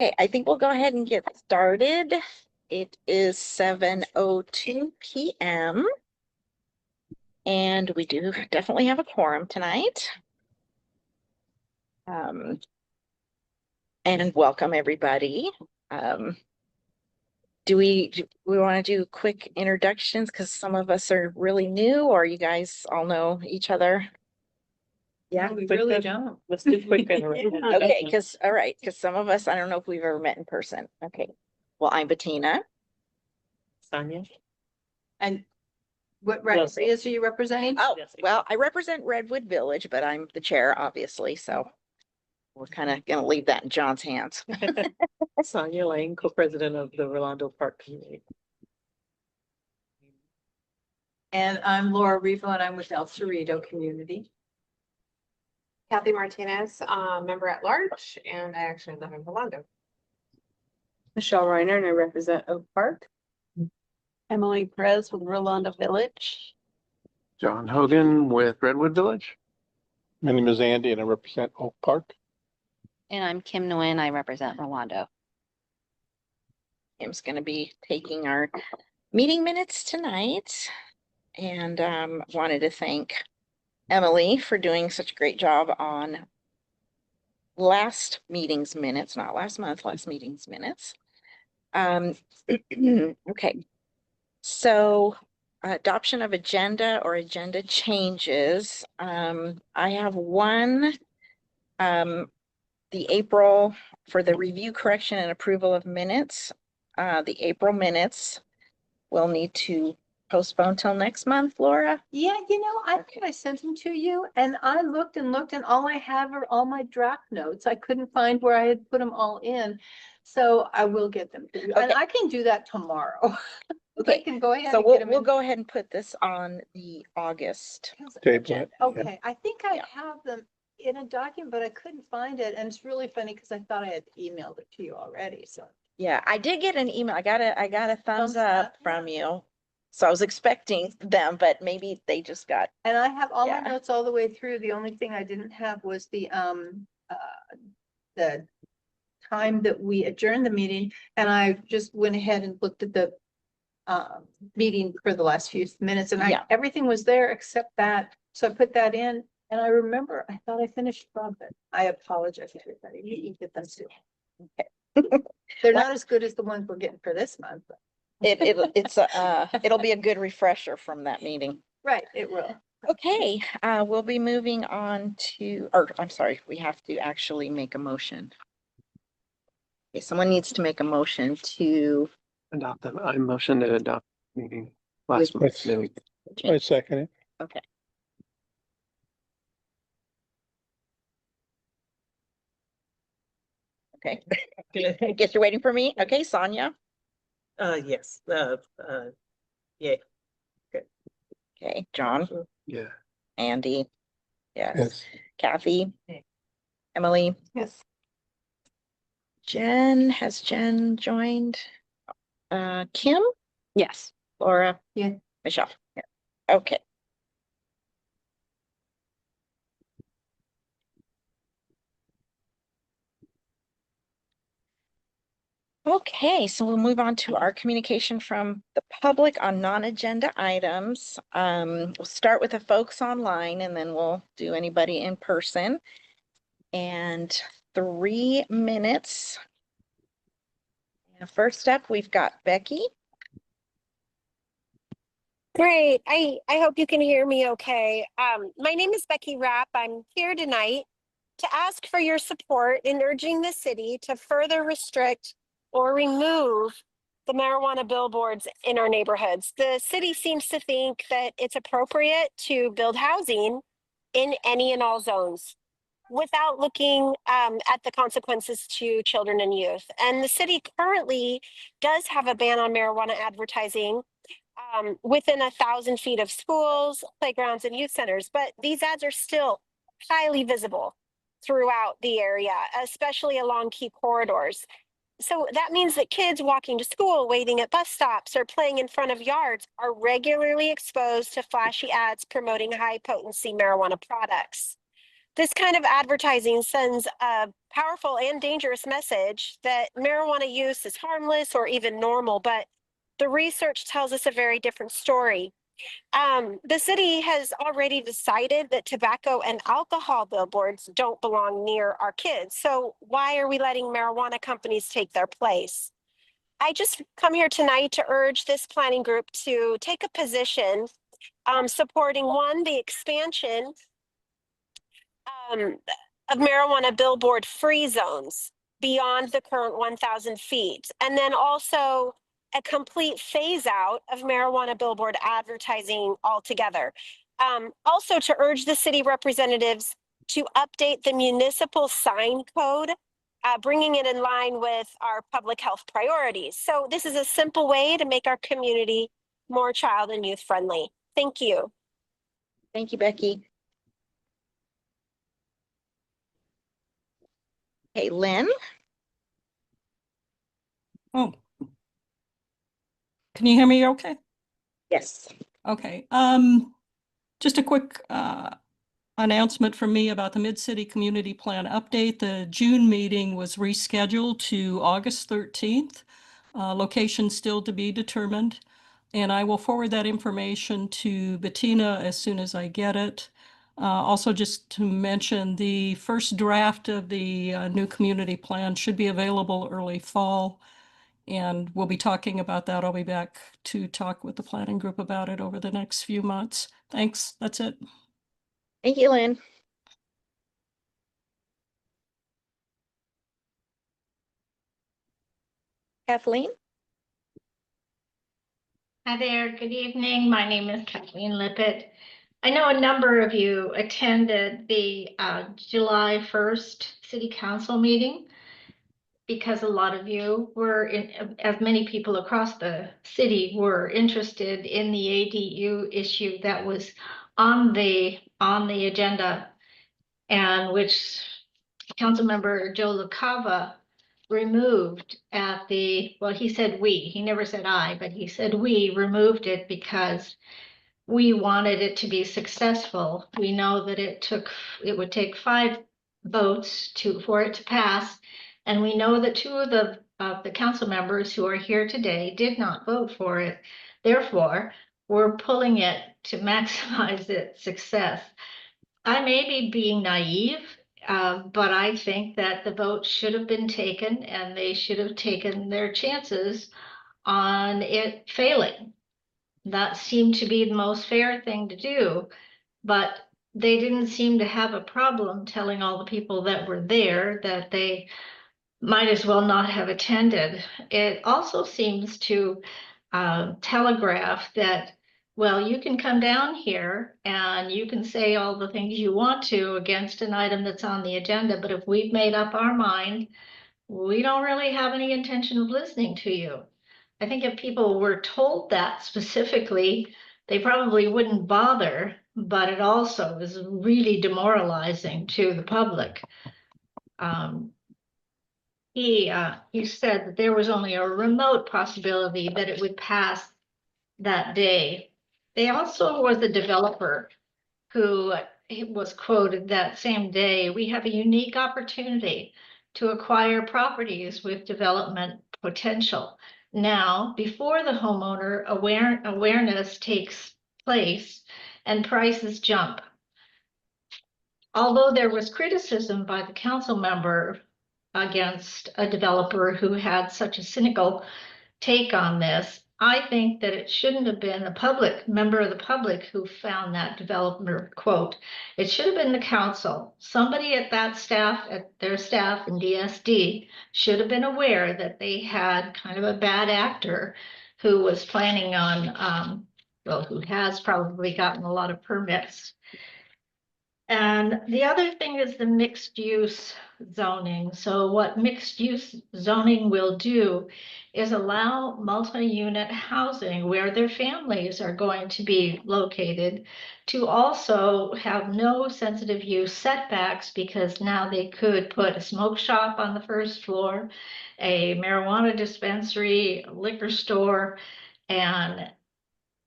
Okay, I think we'll go ahead and get started. It is 7:02 p.m. and we do definitely have a quorum tonight. And welcome everybody. Do we want to do quick introductions because some of us are really new, or you guys all know each other? Yeah, we really don't. Let's do quick introduction. Okay, because some of us, I don't know if we've ever met in person. Okay. Well, I'm Bettina. Sonia? And what Yes. areas are you representing? Oh, Yes. well, I represent Redwood Village, but I'm the chair, obviously, so we're kind of gonna leave that in John's hands. Sonia Lane, co-president of the Rolando Park Community. And I'm Laura Revo, and I'm with El Cerrito Community. Kathy Martinez, member at large, and I actually live in Rolando. Michelle Reiner, and I represent Oak Park. Emily Perez with Rolando Village. John Hogan with Redwood Village. My name is Andy and I represent Oak Park. And I'm Kim Nguyen, I represent Rolando. Kim's gonna be taking our meeting minutes tonight. And wanted to thank Emily for doing such a great job on last meeting's minutes, not last month, last meeting's minutes. Okay. So adoption of agenda or agenda changes. I have one, the April for the review, correction, and approval of minutes. The April minutes will need to postpone till next month, Laura. Yeah, I think I sent them to you, and I looked, and all I have are all my draft notes. I couldn't find where I had put them all in. So I will get them to you. And Okay. I can do that tomorrow. Okay, I can go ahead so and get we'll them go ahead and put this on the August. Table agenda. it. Okay, I think I Yeah. have them in a document, but I couldn't find it. And it's really funny because I thought I had emailed it to you already, so. Yeah, I did get an email. I got a thumbs Thumbs up, up from you. So I was expecting them, but maybe they just got, And I have all my Yeah. notes all the way through. The only thing I didn't have was the time that we adjourned the meeting. And I just went ahead and looked at the meeting for the last few minutes, and Yeah. everything was there except that. So I put that in, and I remember, I thought I finished Bob, but I apologize to everybody. You can get them too. They're not as good as the ones we're getting for this month. But. it'll be a good refresher from that meeting. Right, it will. Okay, we'll be moving on to, or I'm sorry, we have to actually make a motion. Okay, someone needs to make a motion to Adopt them. I motion to adopt meeting last month. I second it. Okay. Okay, I guess you're waiting for me. Okay, Sonia. Yes, yeah. Okay, John, Yeah. Andy. Yes. Yes. Kathy. Emily. Yes. Has Jen joined? Kim, Yes. Laura. Yeah. Michelle. Yeah. Okay. Okay, so we'll move on to our communication from the public on non-agenda items. We'll start with the folks online and then we'll do anybody in person. And 3 minutes. And first up, we've got Becky. Great. I hope you can hear me okay. My name is Becky Rapp. I'm here tonight to ask for your support in urging the city to further restrict or remove the marijuana billboards in our neighborhoods. The city seems to think that it's appropriate to build housing in any and all zones without looking at the consequences to children and youth. And the city currently does have a ban on marijuana advertising within 1,000 feet of schools, playgrounds, and youth centers. But these ads are still highly visible throughout the area, especially along key corridors. So that means that kids walking to school, waiting at bus stops, or playing in front of yards are regularly exposed to flashy ads promoting high potency marijuana products. This kind of advertising sends a powerful and dangerous message that marijuana use is harmless or even normal, but the research tells us a very different story. The city has already decided that tobacco and alcohol billboards don't belong near our kids. So why are we letting marijuana companies take their place? I just come here tonight to urge this planning group to take a position supporting one, the expansion um, of marijuana billboard free zones beyond the current 1,000 feet. And then also a complete phase out of marijuana billboard advertising altogether. Also to urge the city representatives to update the municipal sign code, bringing it in line with our public health priorities. So this is a simple way to make our community more child and youth friendly. Thank you. Thank you, Becky. Okay, Lynn? Oh. Can you hear me okay? Yes. Okay. Just a quick announcement from me about the Mid-City Community Plan update. The June meeting was rescheduled to August 13th. Location still to be determined. And I will forward that information to Bettina as soon as I get it. Also, just to mention, the first draft of the new community plan should be available early fall. And we'll be talking about that. I'll be back to talk with the planning group about it over the next few months. Thanks. That's it. Thank you, Lynn. Kathleen? Hi there, good evening. My name is Kathleen Lippett. I know a number of you attended the July 1st City Council meeting because a lot of you were, as many people across the city were interested in the ADU issue that was on the agenda, and which Councilmember Joe LaCava removed at the, well, he said we, he never said I, but he said we removed it because we wanted it to be successful. We know that it would take 5 votes for it to pass. And we know that 2 of the council members who are here today did not vote for it. Therefore, we're pulling it to maximize its success. I may be being naive, but I think that the vote should have been taken and they should have taken their chances on it failing. That seemed to be the most fair thing to do, but they didn't seem to have a problem telling all the people that were there that they might as well not have attended. It also seems to telegraph that, well, you can come down here and you can say all the things you want to against an item that's on the agenda, but if we've made up our mind, we don't really have any intention of listening to you. I think if people were told that specifically, they probably wouldn't bother, but it also is really demoralizing to the public. He said that there was only a remote possibility that it would pass that day. They also was a developer who was quoted that same day, "We have a unique opportunity to acquire properties with development potential now before the homeowner awareness takes place and prices jump." Although there was criticism by the council member against a developer who had such a cynical take on this, I think that it shouldn't have been a member of the public who found that developer quote. It should have been the council. Somebody at their staff in DSD should have been aware that they had kind of a bad actor who was planning on, who has probably gotten a lot of permits. And the other thing is the mixed use zoning. So what mixed use zoning will do is allow multi-unit housing where their families are going to be located to also have no sensitive use setbacks, because now they could put a smoke shop on the first floor, a marijuana dispensary, a liquor store, and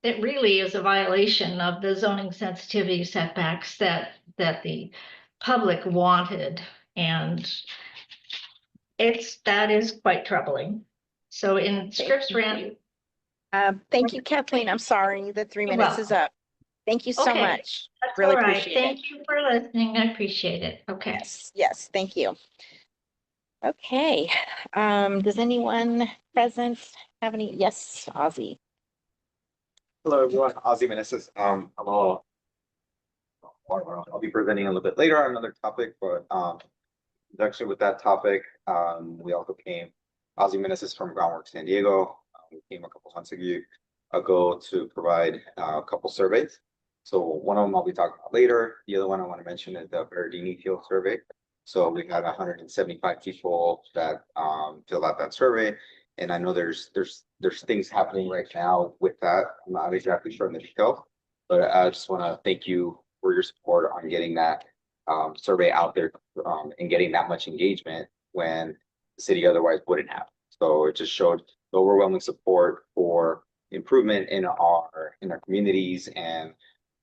it really is a violation of the zoning sensitivity setbacks that the public wanted. And that is quite troubling. So in Scripps Rant, Thank you, Kathleen. I'm sorry, the 3 You're minutes is up. Thank you so Okay, much. that's Really all right. appreciate it. Thank you for listening. I appreciate it. Okay. Yes, thank you. Okay, does anyone present have any? Yes, Ozzy. Hello, everyone. Ozzy Meneses. I'll be presenting a little bit later on another topic, but actually with that topic, we also came. Ozzy Meneses from Groundwork San Diego. We came a couple months ago to provide a couple surveys. So one of them I'll be talking about later. The other one I want to mention is the Berardini Field Survey. So we've had 175 people that filled out that survey. And I know there's things happening right now with that. I'm not exactly sure in the details, but I just want to thank you for your support on getting that survey out there and getting that much engagement when the city otherwise wouldn't have. So it just showed the overwhelming support for improvement in our communities, and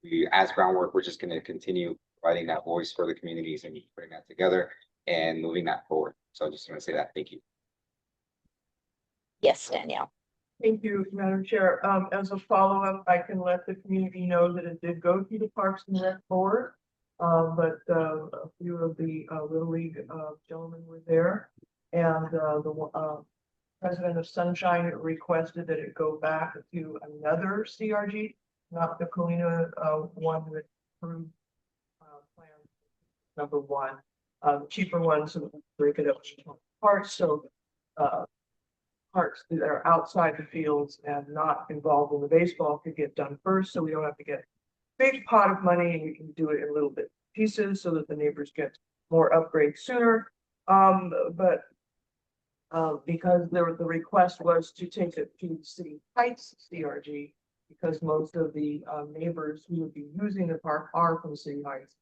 we, as Groundwork, we're just going to continue providing that voice for the communities and putting that together and moving that forward. So I just want to say that. Thank you. Yes, Danielle. Thank you, Madam Chair. As a follow-up, I can let the community know that it did go through the Parks and Rec Board. But a few of the Little League gentlemen were there, and the president of Sunshine requested that it go back to another CRG, not the Colina one with approved plan number one. Cheaper ones, so break it up into parts. So parts that are outside the fields and not involved in the baseball could get done first, so we don't have to get a big pot of money, and we can do it in little bit pieces so that the neighbors get more upgrades sooner. Because the request was to take it to City Heights CRG, because most of the neighbors who would be using the park are from City Heights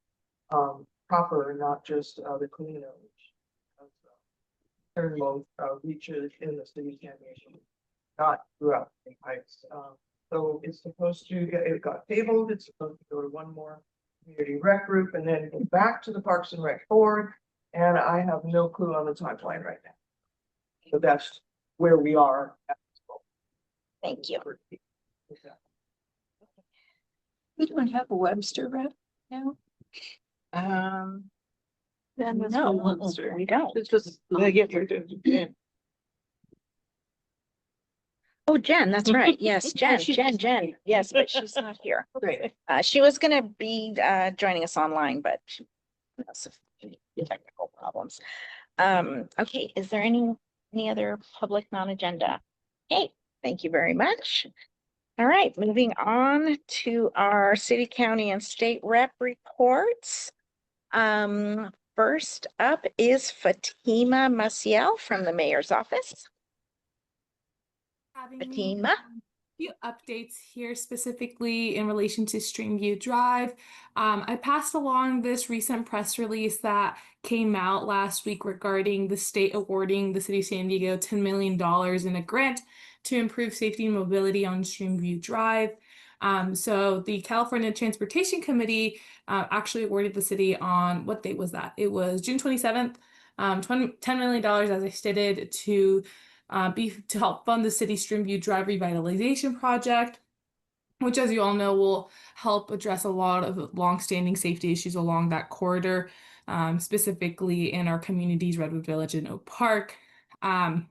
proper, and not just the Colina, which very low reaches in the city of San Diego, not throughout the Heights. So it's supposed to get, it got tabled, it's supposed to go to one more community rec group and then go back to the Parks and Rec Board. And I have no clue on the timeline right now. So that's where we are. Thank you. We don't have a Webster rep now. No, we don't. It's just, they get her to. Oh, Jen, that's right. Yes, Jen. Yes, but she's not here. Great. She was gonna be joining us online, but she has some technical problems. Okay, is there any other public non-agenda? Okay, thank you very much. All right, moving on to our city, county, and state rep reports. First up is Fatima Maciel from the mayor's office. Fatima. Few updates here specifically in relation to Streamview Drive. I passed along this recent press release that came out last week regarding the state awarding the city of San Diego $10 million in a grant to improve safety and mobility on Streamview Drive. So the California Transportation Committee actually awarded the city on, what date was that? It was June 27th, $10 million, as I stated, to help fund the city Streamview Drive revitalization project, which, as you all know, will help address a lot of longstanding safety issues along that corridor, specifically in our communities, Redwood Village and Oak Park. Some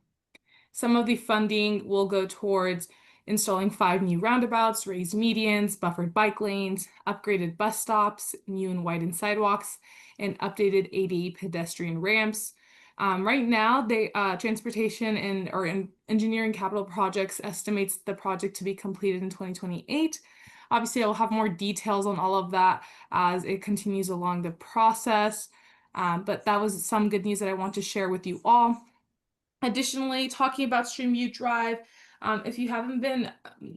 of the funding will go towards installing 5 new roundabouts, raised medians, buffered bike lanes, upgraded bus stops, new and widened sidewalks, and updated ADA pedestrian ramps. Right now, the transportation and engineering capital projects estimates the project to be completed in 2028. Obviously, I'll have more details on all of that as it continues along the process. But that was some good news that I want to share with you all. Additionally, talking about Streamview Drive, if you haven't been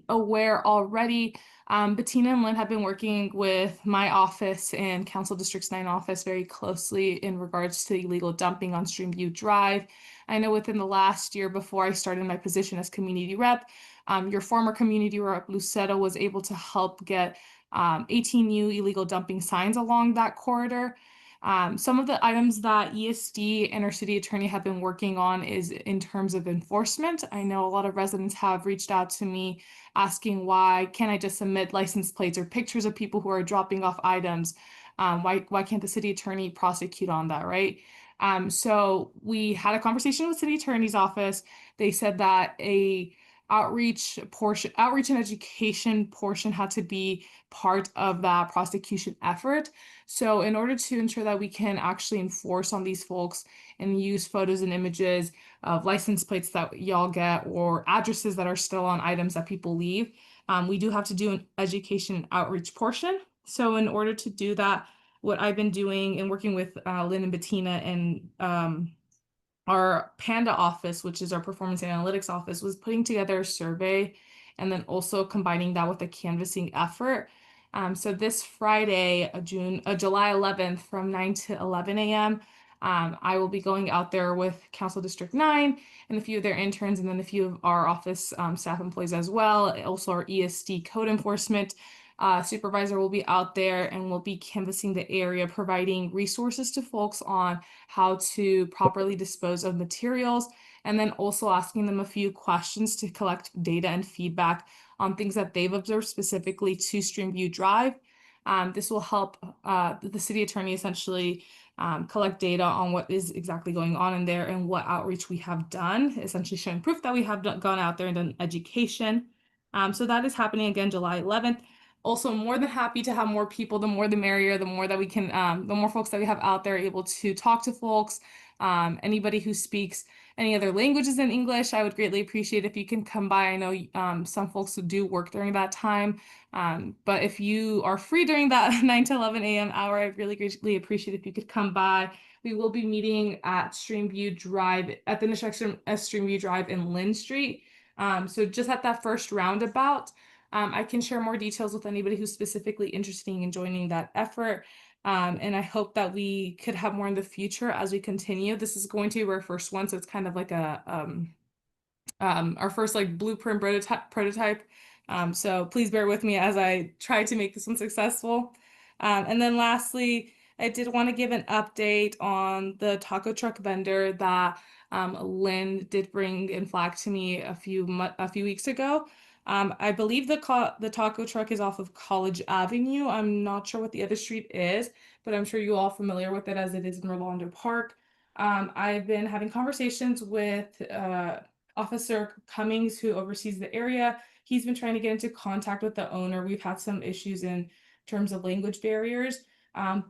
aware already, Bettina and Lynn have been working with my office and Council District's 9 office very closely in regards to illegal dumping on Streamview Drive. I know within the last year before I started my position as community rep, your former community rep, Lucetta, was able to help get 18 new illegal dumping signs along that corridor. Some of the items that ESD and our city attorney have been working on is in terms of enforcement. I know a lot of residents have reached out to me asking why can't I just submit license plates or pictures of people who are dropping off items? Why can't the city attorney prosecute on that, right? So we had a conversation with city attorney's office. They said that a outreach and education portion had to be part of that prosecution effort. So in order to ensure that we can actually enforce on these folks and use photos and images of license plates that y'all get or addresses that are still on items that people leave, we do have to do an education outreach portion. So in order to do that, what I've been doing and working with Lynn and Bettina and our Panda office, which is our performance analytics office, was putting together a survey and then also combining that with a canvassing effort. So this Friday, July 11th from 9 to 11 a.m., I will be going out there with Council District 9 and a few of their interns and then a few of our office staff employees as well. Also our ESD code enforcement supervisor will be out there and will be canvassing the area, providing resources to folks on how to properly dispose of materials, and then also asking them a few questions to collect data and feedback on things that they've observed specifically to Streamview Drive. This will help the city attorney essentially collect data on what is exactly going on in there and what outreach we have done, essentially showing proof that we have gone out there and done education. So that is happening again July 11th. Also, more than happy to have more people, the more the merrier, the more that we can, the more folks that we have out there able to talk to folks. Anybody who speaks any other languages than English, I would greatly appreciate if you can come by. I know some folks who do work during that time, but if you are free during that 9 to 11 a.m. hour, I'd really greatly appreciate if you could come by. We will be meeting at Streamview Drive, at the intersection of Streamview Drive and Lynn Street. So just at that first roundabout. I can share more details with anybody who's specifically interested in joining that effort. And I hope that we could have more in the future as we continue. This is going to be our first one, so it's kind of like our first like blueprint prototype. So please bear with me as I try to make this one successful. And then lastly, I did want to give an update on the taco truck vendor that Lynn did bring and flag to me a few weeks ago. I believe the taco truck is off of College Avenue. I'm not sure what the other street is, but I'm sure you're all familiar with it as it is in Rolando Park. I've been having conversations with Officer Cummings, who oversees the area. He's been trying to get into contact with the owner. We've had some issues in terms of language barriers,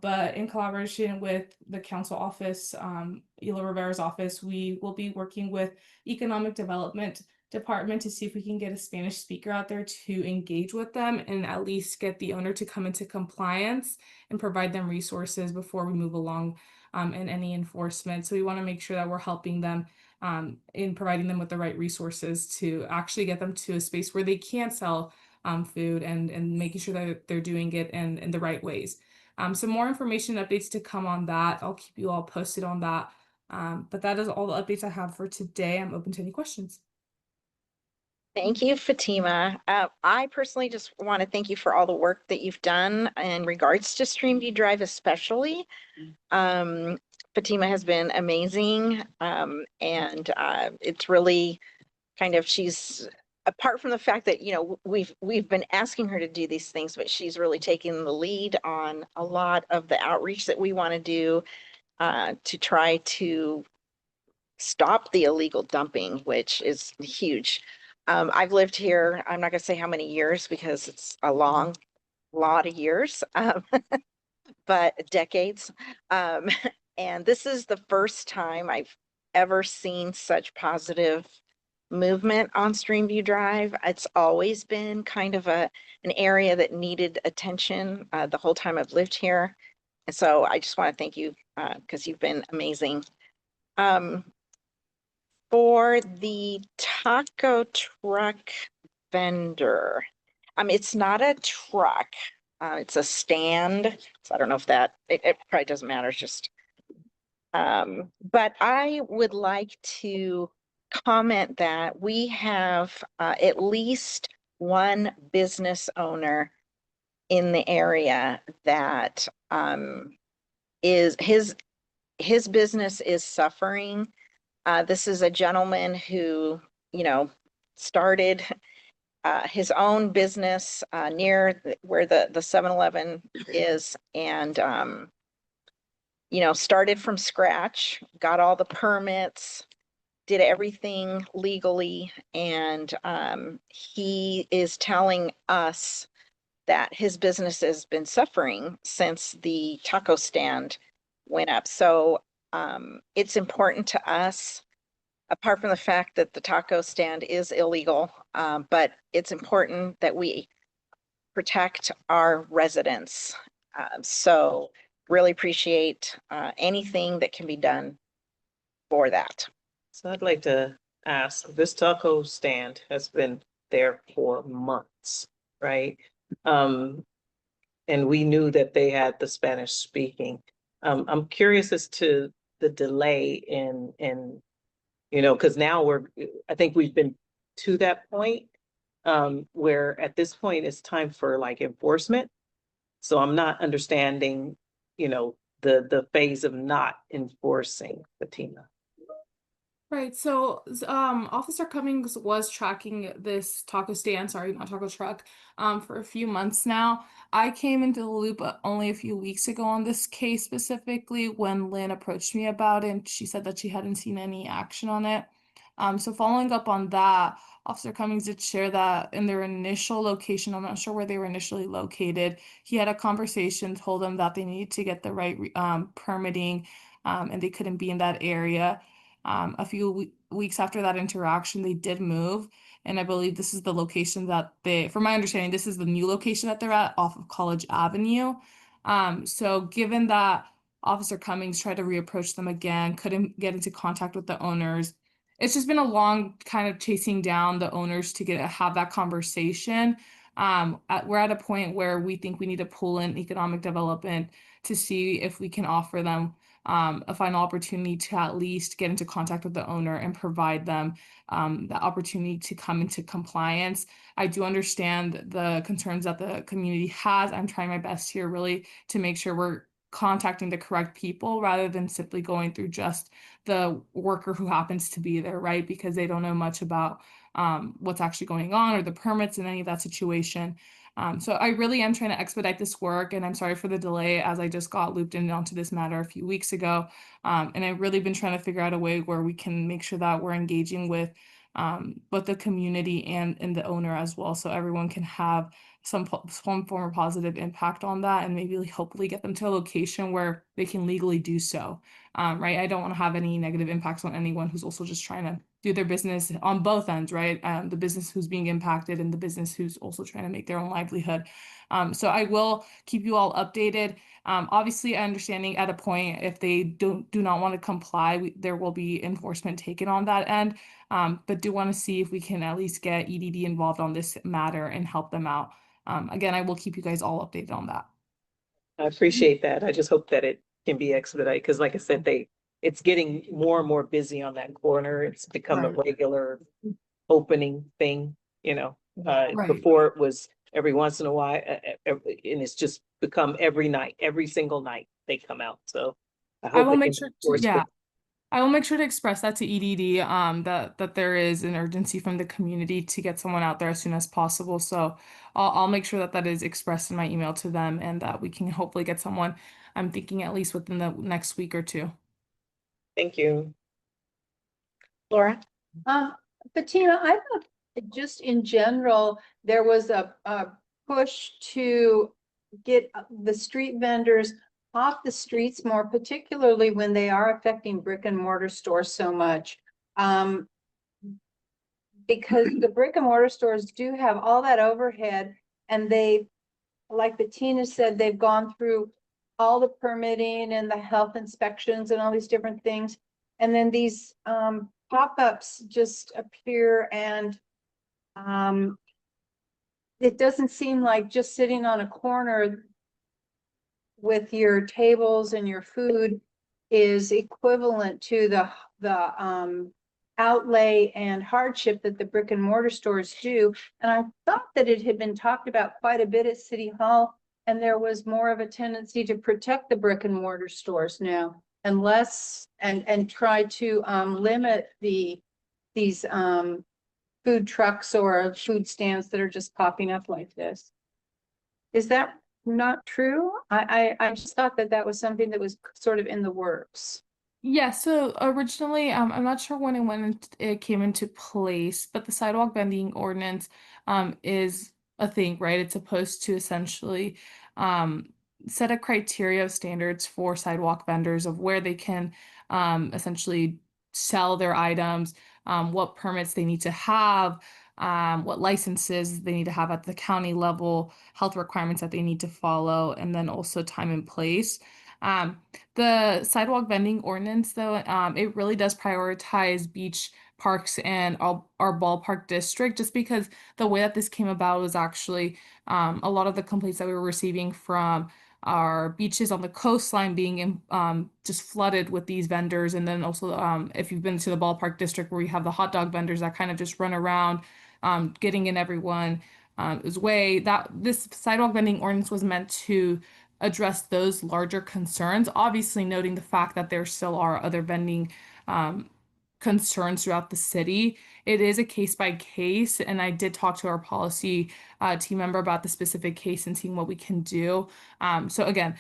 but in collaboration with the council office, Ela Rivera's office, we will be working with Economic Development Department to see if we can get a Spanish speaker out there to engage with them and at least get the owner to come into compliance and provide them resources before we move along in any enforcement. So we want to make sure that we're helping them in providing them with the right resources to actually get them to a space where they can sell food and making sure that they're doing it in the right ways. Some more information updates to come on that. I'll keep you all posted on that. But that is all the updates I have for today. I'm open to any questions. Thank you, Fatima. I personally just want to thank you for all the work that you've done in regards to Streamview Drive, especially. Fatima has been amazing, and it's really kind of, she's, apart from the fact that, you know, we've been asking her to do these things, but she's really taking the lead on a lot of the outreach that we want to do to try to stop the illegal dumping, which is huge. I've lived here, I'm not going to say how many years because it's a lot of years, but decades. And this is the first time I've ever seen such positive movement on Streamview Drive. It's always been kind of an area that needed attention the whole time I've lived here. And so I just want to thank you because you've been amazing. For the taco truck vendor, it's not a truck, it's a stand. So I don't know if that, it probably doesn't matter, it's just, but I would like to comment that we have at least one business owner in the area that is his business is suffering. This is a gentleman who, started his own business near where the 7-Eleven is, and started from scratch, got all the permits, did everything legally, and he is telling us that his business has been suffering since the taco stand went up. So it's important to us, apart from the fact that the taco stand is illegal, but it's important that we protect our residents. So really appreciate anything that can be done for that. So I'd like to ask, this taco stand has been there for months, right? And we knew that they had the Spanish speaking. I'm curious as to the delay in, because now I think we've been to that point, where at this point it's time for like enforcement. So I'm not understanding, the phase of not enforcing, Fatima. Right. So, Officer Cummings was tracking this taco stand, sorry, not taco truck, for a few months now. I came into the loop only a few weeks ago on this case specifically when Lynn approached me about it, and she said that she hadn't seen any action on it. So following up on that, Officer Cummings did share that in their initial location, I'm not sure where they were initially located, he had a conversation, told them that they needed to get the right permitting, and they couldn't be in that area. A few weeks after that interaction, they did move. And I believe this is the location that from my understanding, this is the new location that they're at off of College Avenue. So given that Officer Cummings tried to reapproach them again, couldn't get into contact with the owners, it's just been a long kind of chasing down the owners to have that conversation. We're at a point where we think we need to pull in economic development to see if we can offer them a final opportunity to at least get into contact with the owner and provide them the opportunity to come into compliance. I do understand the concerns that the community has. I'm trying my best here really to make sure we're contacting the correct people rather than simply going through just the worker who happens to be there, right? Because they don't know much about what's actually going on or the permits in any of that situation. So I really am trying to expedite this work, and I'm sorry for the delay as I just got looped in onto this matter a few weeks ago. And I've really been trying to figure out a way where we can make sure that we're engaging with both the community and the owner as well, so everyone can have some form of positive impact on that, and maybe hopefully get them to a location where they can legally do so. Right? I don't want to have any negative impacts on anyone who's also just trying to do their business on both ends, right? The business who's being impacted and the business who's also trying to make their own livelihood. So I will keep you all updated. Obviously, understanding at a point if they do not want to comply, there will be enforcement taken on that end. But do want to see if we can at least get EDD involved on this matter and help them out. Again, I will keep you guys all updated on that. I appreciate that. I just hope that it can be expedited, because like I said, it's getting more and more busy on that corner. It's become a regular opening thing, before it was every once in a while, and it's just become every single night they come out. So I will make sure to, I will make sure to express that to EDD, that there is an urgency from the community to get someone out there as soon as possible. So I'll make sure that is expressed in my email to them, and that we can hopefully get someone, I'm thinking at least within the next week or two. Thank you. Laura? Bettina, I thought just in general, there was a push to get the street vendors off the streets more, particularly when they are affecting brick and mortar stores so much. Because the brick and mortar stores do have all that overhead, and they, like Bettina said, they've gone through all the permitting and the health inspections and all these different things. And then these pop-ups just appear, and it doesn't seem like just sitting on a corner with your tables and your food is equivalent to the outlay and hardship that the brick and mortar stores do. And I thought that it had been talked about quite a bit at City Hall, and there was more of a tendency to protect the brick and mortar stores now. And less, and try to limit these food trucks or food stands that are just popping up like this. Is that not true? I just thought that that was something that was sort of in the works. Yeah, so originally, I'm not sure when it came into place, but the sidewalk vending ordinance is a thing, right? It's supposed to essentially set a criteria of standards for sidewalk vendors of where they can essentially sell their items, what permits they need to have, what licenses they need to have at the county level, health requirements that they need to follow, and then also time and place. The sidewalk vending ordinance, though, it really does prioritize beach parks and our ballpark district, just because the way that this came about was actually a lot of the complaints that we were receiving from our beaches on the coastline being just flooded with these vendors. And then also, if you've been to the ballpark district where you have the hot dog vendors that kind of just run around getting in everyone's way, that this sidewalk vending ordinance was meant to address those larger concerns, obviously noting the fact that there still are other vending concerns throughout the city. It is a case by case, and I did talk to our policy team member about the specific case and seeing what we can do. So again,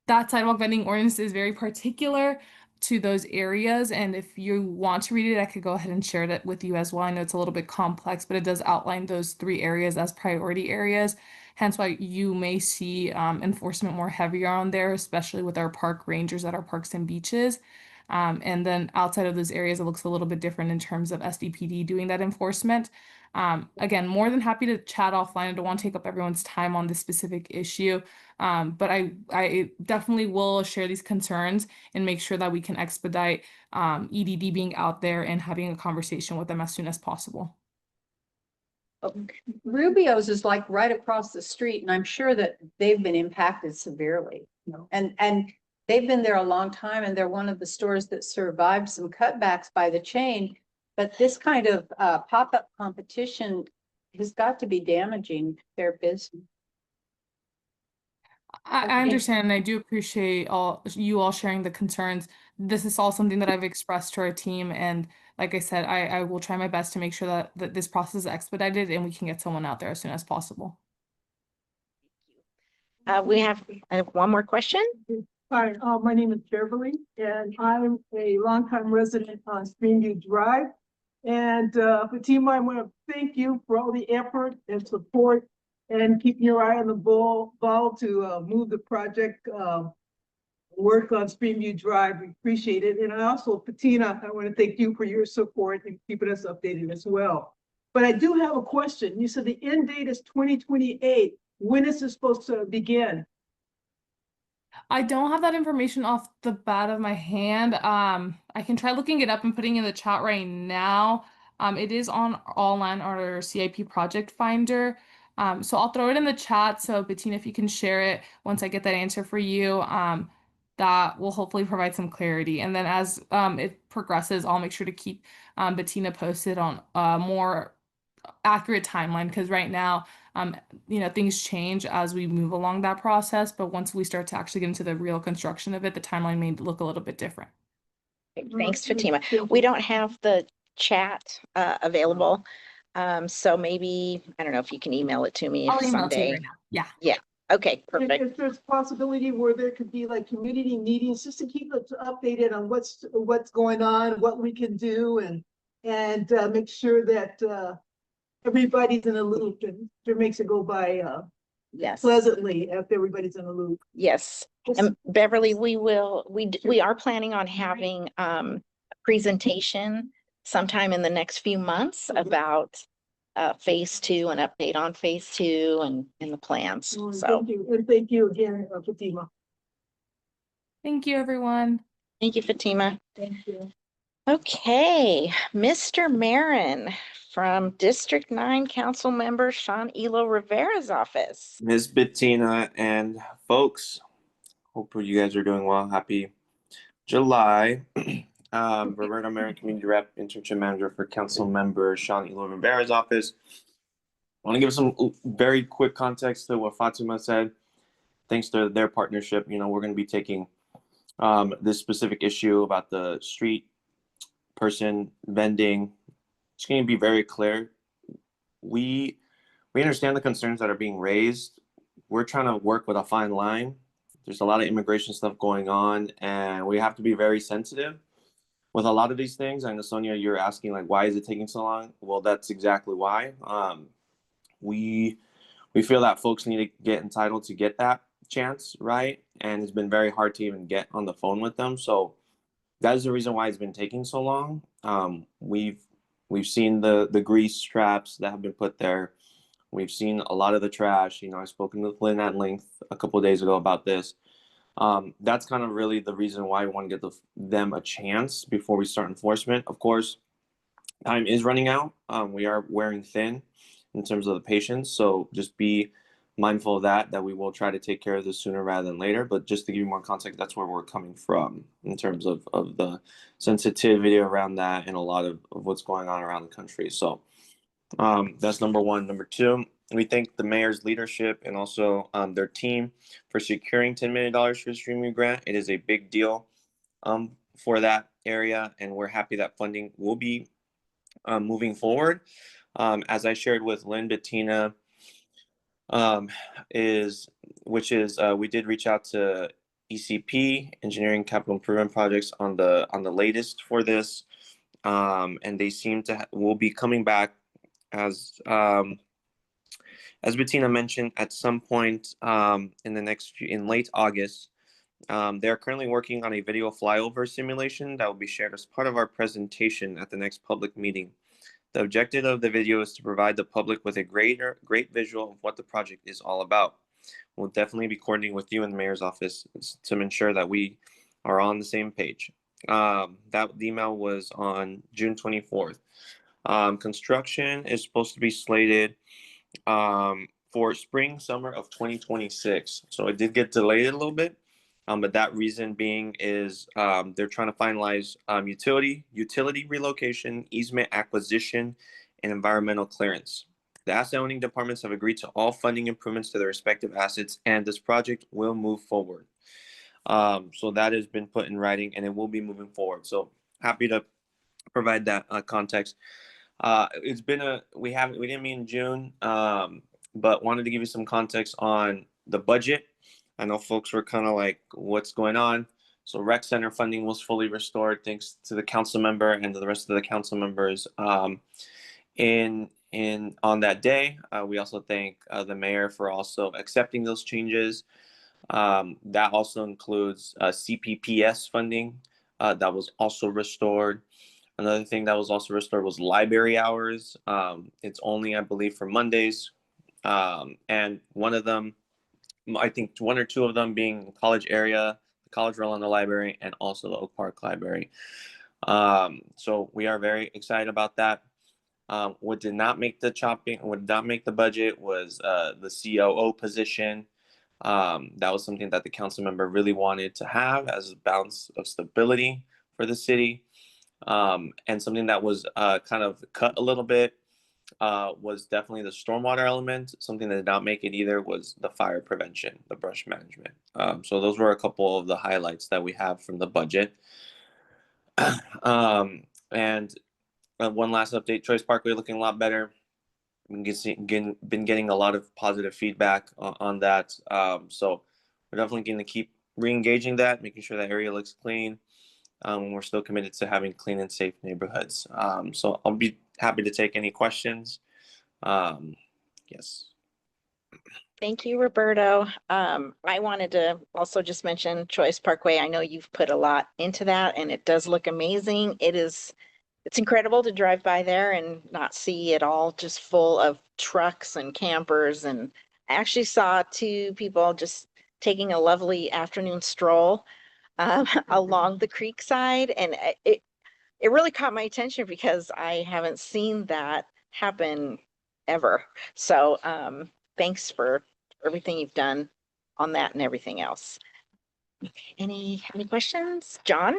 that sidewalk vending ordinance is very particular to those areas, and if you want to read it, I could go ahead and share it with you as well. I know it's a little bit complex, but it does outline those 3 areas as priority areas. Hence why you may see enforcement more heavier on there, especially with our park rangers at our parks and beaches. And then outside of those areas, it looks a little bit different in terms of SDPD doing that enforcement. Again, more than happy to chat offline. I don't want to take up everyone's time on this specific issue, but I definitely will share these concerns and make sure that we can expedite EDD being out there and having a conversation with them as soon as possible. Rubio's is like right across the street, and I'm sure that they've been impacted severely. And they've been there a long time, and they're one of the stores that survived some cutbacks by the chain. But this kind of pop-up competition has got to be damaging their business. I understand, and I do appreciate you all sharing the concerns. This is all something that I've expressed to our team, and like I said, I will try my best to make sure that this process is expedited and we can get someone out there as soon as possible. We have one more question. Hi, my name is Beverly, and I'm a longtime resident on Springview Drive. And Fatima, I want to thank you for all the effort and support and keeping your eye on the ball to move the project work on Springview Drive. We appreciate it. And also, Fatima, I want to thank you for your support and keeping us updated as well. But I do have a question. You said the end date is 2028. When is this supposed to begin? I don't have that information off the bat of my hand. I can try looking it up and putting it in the chat right now. It is on online our CIP project finder. So I'll throw it in the chat. So Bettina, if you can share it once I get that answer for you, that will hopefully provide some clarity. And then as it progresses, I'll make sure to keep Bettina posted on more accurate timeline, because right now, things change as we move along that process. But once we start to actually get into the real construction of it, the timeline may look a little bit different. Thanks, Fatima. We don't have the chat available. So maybe, I don't know if you can email it to me if I'll email it to you someday. right now. Yeah. Yeah. Okay, perfect. If there's a possibility where there could be like community meetings, just to keep us updated on what's going on, what we can do, and make sure that everybody's in a loop, and it makes it go by Yes. pleasantly if everybody's in a loop. Yes. And Beverly, we are planning on having a presentation sometime in the next few months about phase 2, an update on phase 2 and the plans. So Thank you. And thank you again, Fatima. Thank you, everyone. thank you, Fatima. Thank you. Okay, Mr. Marin from District 9 Council Member Sean Elo Rivera's office. Ms. Bettina and folks, hope you guys are doing well. Happy July. Roberta Marin, Community Rep, Internship Manager for Council Member Sean Elo Rivera's office. I want to give some very quick context to what Fatima said. thanks to their partnership, you know, we're going to be taking this specific issue about the street person vending. It's going to be very clear. We understand the concerns that are being raised. We're trying to work with a fine line. There's a lot of immigration stuff going on, and we have to be very sensitive with a lot of these things. I know, Sonia, you're asking like, why is it taking so long? Well, that's exactly why. We feel that folks need to get entitled to get that chance, right? And it's been very hard to even get on the phone with them. So that is the reason why it's been taking so long. We've seen the grease traps that have been put there. We've seen a lot of the trash. You know, I've spoken with Lynn at length a couple of days ago about this. That's kind of really the reason why we want to get them a chance before we start enforcement. Of course, time is running out. We are wearing thin in terms of the patients, so just be mindful of that we will try to take care of this sooner rather than later. But just to give you more context, that's where we're coming from in terms of the sensitivity around that and a lot of what's going on around the country. So that's number one. Number two, we thank the mayor's leadership and also their team for securing $10 million for the Streaming grant. It is a big deal for that area, and we're happy that funding will be moving forward. As I shared with Lynn, Bettina, we did reach out to ECP, Engineering Capital Improvement Projects, on the latest for this, and they seem to will be coming back as Bettina mentioned at some point in late August. They're currently working on a video flyover simulation that will be shared as part of our presentation at the next public meeting. The objective of the video is to provide the public with a great visual of what the project is all about. We'll definitely be coordinating with you in the mayor's office to ensure that we are on the same page. That email was on June 24th. Construction is supposed to be slated for spring, summer of 2026. So it did get delayed a little bit. But that reason being is they're trying to finalize utility relocation, easement acquisition, and environmental clearance. The asset owning departments have agreed to all funding improvements to their respective assets, and this project will move forward. So that has been put in writing, and it will be moving forward. So happy to provide that context. It's been we didn't meet in June, but wanted to give you some context on the budget. I know folks were kind of like, what's going on? So rec center funding was fully restored thanks to the council member and to the rest of the council members on that day. We also thank the mayor for also accepting those changes. That also includes CPPS funding that was also restored. Another thing that was also restored was library hours. It's only, I believe, for Mondays. And one of them, I think one or two of them being college area, the College Rolando Library, and also the Oak Park Library. So we are very excited about that. What did not make the budget was the COO position. That was something that the council member really wanted to have as a balance of stability for the city. And something that was kind of cut a little bit was definitely the stormwater element. Something that did not make it either was the fire prevention, the brush management. So those were a couple of the highlights that we have from the budget. And one last update, Choice Parkway looking a lot better. Been getting a lot of positive feedback on that. So we're definitely going to keep re-engaging that, making sure that area looks clean. We're still committed to having clean and safe neighborhoods. So I'll be happy to take any questions. Yes. Thank you, Roberto. I wanted to also just mention Choice Parkway. I know you've put a lot into that and it does look amazing. It's incredible to drive by there and not see it all just full of trucks and campers. And I actually saw two people just taking a lovely afternoon stroll along the creek side. And it really caught my attention because I haven't seen that happen ever. So thanks for everything you've done on that and everything else. Any questions? John?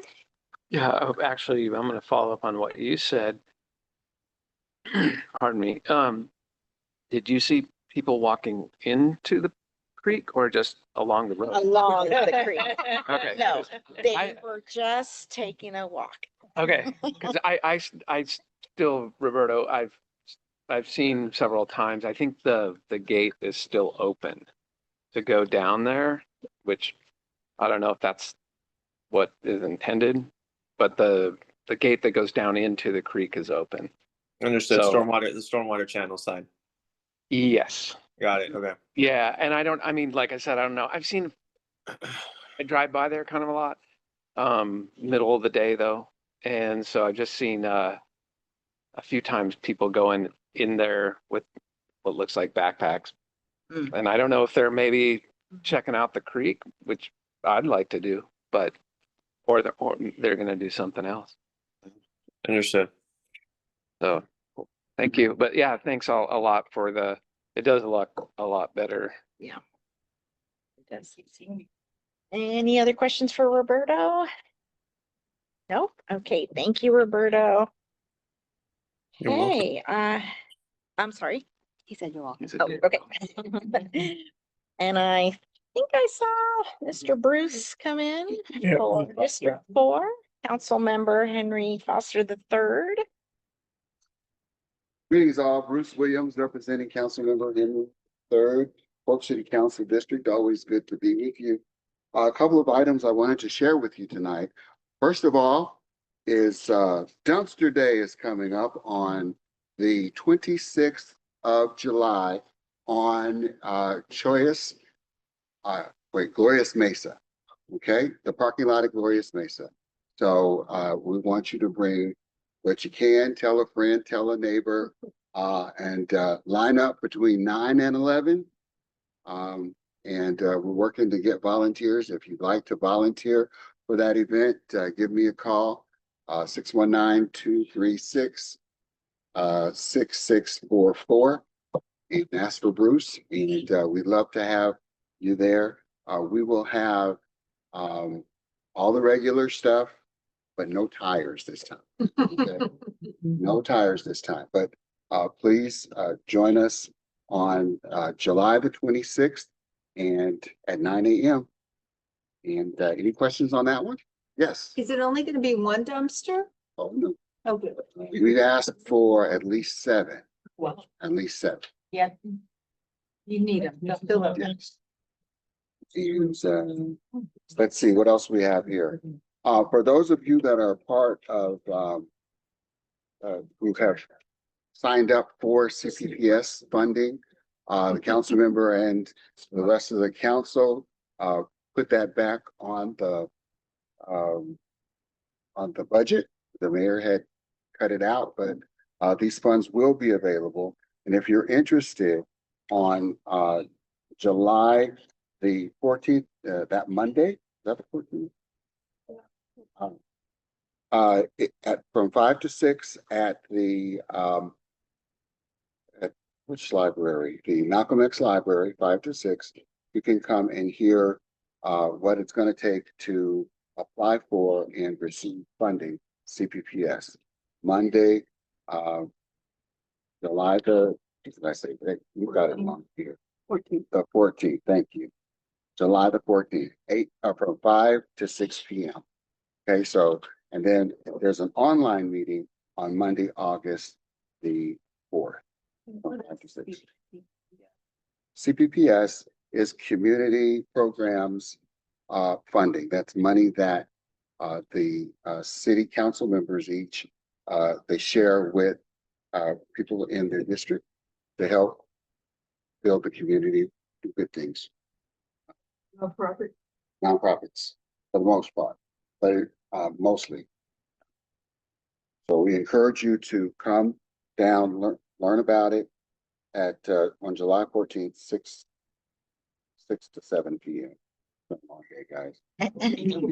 Yeah, actually, I'm going to follow up on what you said. Pardon me. Did you see people walking into the creek or just along the road? Along the creek. Okay. No, they I- were just taking a walk. Okay, because I still, Roberto, I've seen several times. I think the gate is still open to go down there, which I don't know if that's what is intended, but the gate that goes down into the creek is open. Understood. So- Stormwater, the stormwater channel side. Yes. Got it. Okay. Yeah, and I mean, like I said, I don't know. I drive by there kind of a lot, middle of the day though. And so I've just seen a few times people going in there with what looks like backpacks. Mm. And I don't know if they're maybe checking out the creek, which I'd like to do, but or they're gonna do something else. Understood. So thank you. But yeah, thanks a lot for it does look a lot better. Yeah. It does. Any other questions for Roberto? Nope. Okay, thank you, Roberto. You're welcome. Hey, I'm sorry. He said you're welcome. Oh, okay. And I think I saw Mr. Bruce come in Yeah. for District 4, Council Member Henry Foster III. Greetings all, Bruce Williams representing Councilmember Henry III, Polk City Council District. Always good to be with you. A couple of items I wanted to share with you tonight. First of all is Dumpster Day is coming up on the 26th of July on Glorious Mesa. Okay, the parking lot at Glorious Mesa. So we want you to bring what you can, tell a friend, tell a neighbor, and line up between 9 and 11. We're working to get volunteers. If you'd like to volunteer for that event, give me a call, 619-236-6644 and ask for Bruce. And we'd love to have you there. We will have all the regular stuff, but no tires this time. Okay? No tires this time, but please join us on July the 26th and at 9 a.m. And any questions on that one? Yes. Is it only gonna be one dumpster? Oh, no. Oh, good. We'd ask for at least 7. Well, At least 7. yeah. You need them. They'll fill them. Yes. And, let's see what else we have here. For those of you that are part of who have signed up for CPPS funding, the council member and the rest of the council put that back on the budget. The mayor had cut it out, but these funds will be available. And if you're interested, on July the 14th, that Monday, is that the 14th? From 5 to 6 at the at which library? The Malcolm X Library, 5 to 6. You can come and hear what it's going to take to apply for and receive funding, CPPS. Monday, July the, did I say that? You got it on here. 14th. The 14th, thank you. July the 14th, from 5 to 6 p.m. Okay, so, and then there's an online meeting on Monday, August the 4th. CPPS is community programs funding. That's money that the city council members each they share with people in their district to help build the community, do good things. Nonprofits for the most part, but mostly. So we encourage you to come down, learn about it at on July 14th, 6 to 7 p.m. Okay, guys.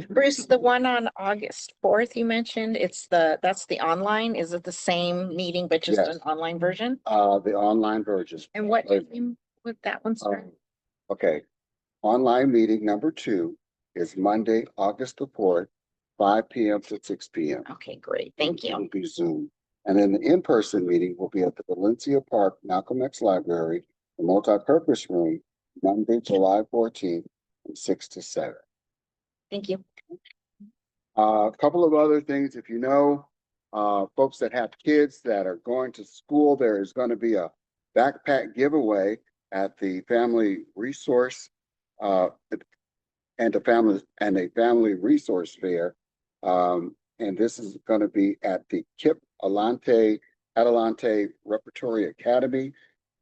Bruce, the one on August 4th you mentioned, that's the online. Is it the same meeting, but just Yes. an online version? The online version. And what time would that one start? Okay, online meeting number 2 is Monday, August the 4th, 5 p.m. to 6 p.m. Okay, great. Thank It will you. be Zoom. And then the in-person meeting will be at the Valencia Park Malcolm X Library, the multi-purpose room, Monday, July 14th, from 6 to 7. Thank you. A couple of other things, if you know, folks that have kids that are going to school, there is going to be a backpack giveaway at the family resource and a family resource fair. And this is going to be at the KIP Adelante Repertory Academy,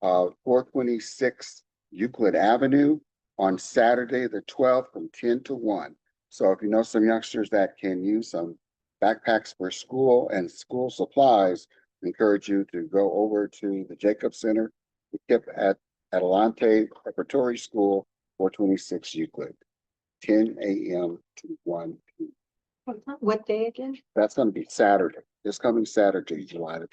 426 Euclid Avenue on Saturday, the 12th from 10 to 1. So if you know some youngsters that can use some backpacks for school and school supplies, I encourage you to go over to the Jacob Center, the KIP at Adelante Preparatory School, 426 Euclid, 10 a.m. to 1 p.m. What day again? That's going to be Saturday, this coming Saturday, July the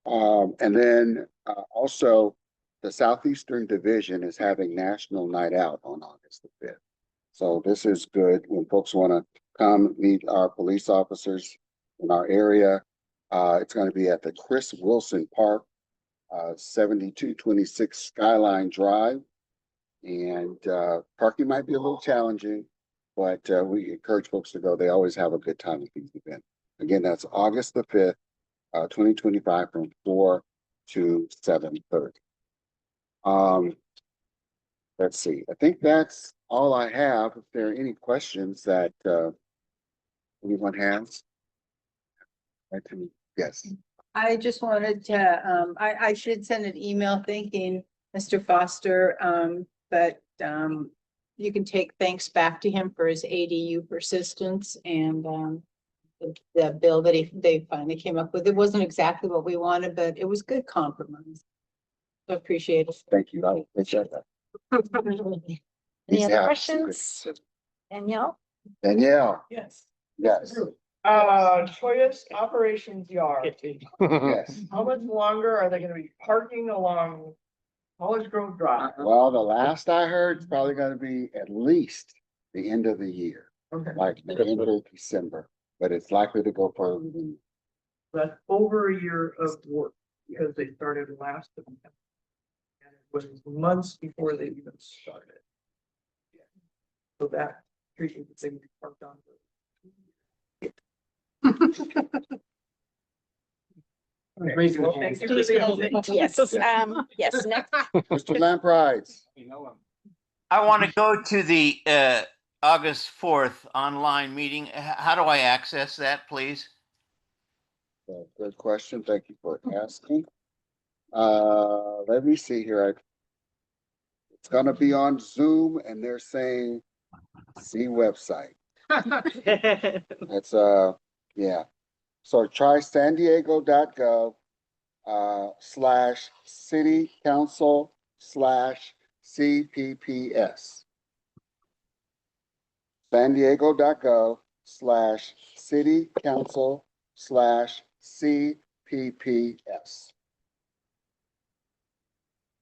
12th. And then also the Southeastern Division is having National Night Out on August the 5th. So this is good when folks want to come meet our police officers in our area. It's going to be at the Chris Wilson Park, 7226 Skyline Drive. And parking might be a little challenging, but we encourage folks to go. They always have a good time at these events. Again, that's August the 5th, 2025 from 4 to 7:30. Let's see. I think that's all I have. If there are any questions that anyone has. Yes. I just wanted to, I should send an email thanking Mr. Foster, but you can take thanks back to him for his ADU persistence and the bill that they finally came up with. It wasn't exactly what we wanted, but it was good compromise. So appreciate it. Thank you. I appreciate that. Any other Yeah. questions? Danielle? Danielle. Yes. Yes. Choice Operations Yard. Yes. How much longer are they gonna be parking along College Grove Drive? Well, the last I heard, it's probably going to be at least the end of the year, Okay, like November, December, but it's likely to go further than. that's over a year of work because they started last. September. And it was months before they even started. So that treating the thing parked on. Well, thank you for the update. Yes, yes, next. Mr. Lamprides. I want to go to the August 4th online meeting. How do I access that, please? Good question. Thank you for asking. Let me see here. It's gonna be on Zoom and they're saying, see website. That's yeah. So try sandiego.gov /city council /CPPS. sandiego.gov /city council /CPPS.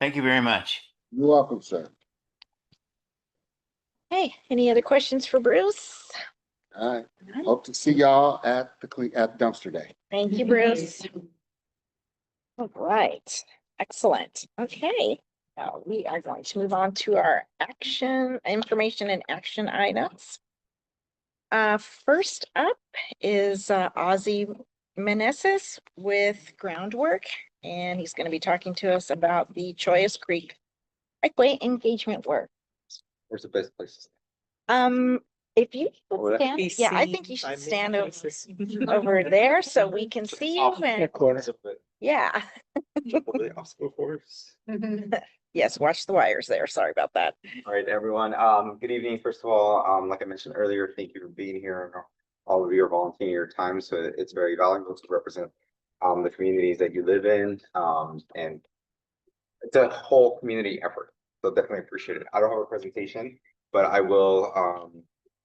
Thank you very much. You're welcome, sir. Hey, any other questions for Bruce? All right. Hope to see y'all at the dumpster day. Thank you, Bruce. All right, excellent. Okay, now we are going to move on to our information and action items. First up is Ozzie Meneses with Groundwork, and he's going to be talking to us about the Choyas Creek Bikeway engagement work. Where's the best place? If you stand, yeah, I think you should stand over there so we can see you. And yeah. Yes, watch the wires there. Sorry about that. All right, everyone. Good evening. First of all, like I mentioned earlier, thank you for being here. And all of you are volunteering your time, so it's very valuable to represent the communities that you live in. And it's a whole community effort. So definitely appreciate it. I don't have a presentation, but I will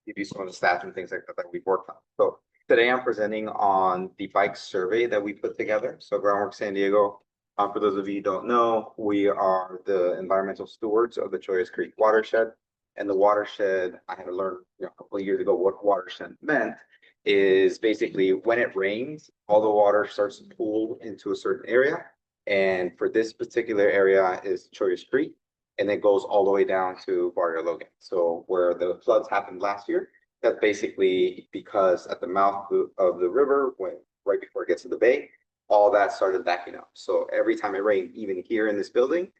give you some of the stats and things like that we've worked on. So today I'm presenting on the bike survey that we put together. So Groundwork San Diego, for those of you who don't know, we are the environmental stewards of the Choyas Creek watershed. And the watershed, I had to learn a couple of years ago what watershed meant is basically when it rains, all the water starts to pool into a certain area. And for this particular area is Choya Street, and it goes all the way down to Barrio Logan. So where the floods happened last year, that's basically because at the mouth of the river, when right before it gets to the bay, all that started backing up. So every time it rained, even here in this building,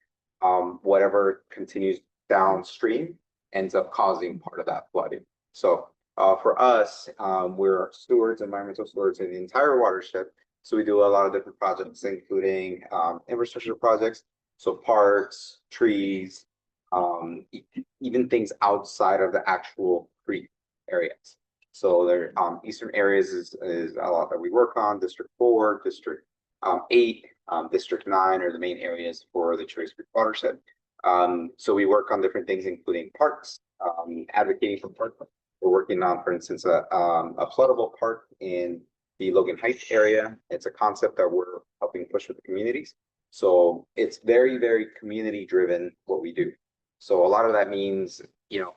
whatever continues downstream ends up causing part of that flooding. So for us, we're stewards, environmental stewards in the entire watershed. So we do a lot of different projects, including infrastructure projects, so parks, trees, even things outside of the actual creek areas. So there, eastern areas is a lot that we work on. District 4, District 8, District 9 are the main areas for the Choice Creek watershed. So we work on different things, including parks, advocating for parks. We're working on, for instance, a floodable park in the Logan Heights area. It's a concept that we're helping push with the communities. So it's very, very community driven what we do. So a lot of that means, you know,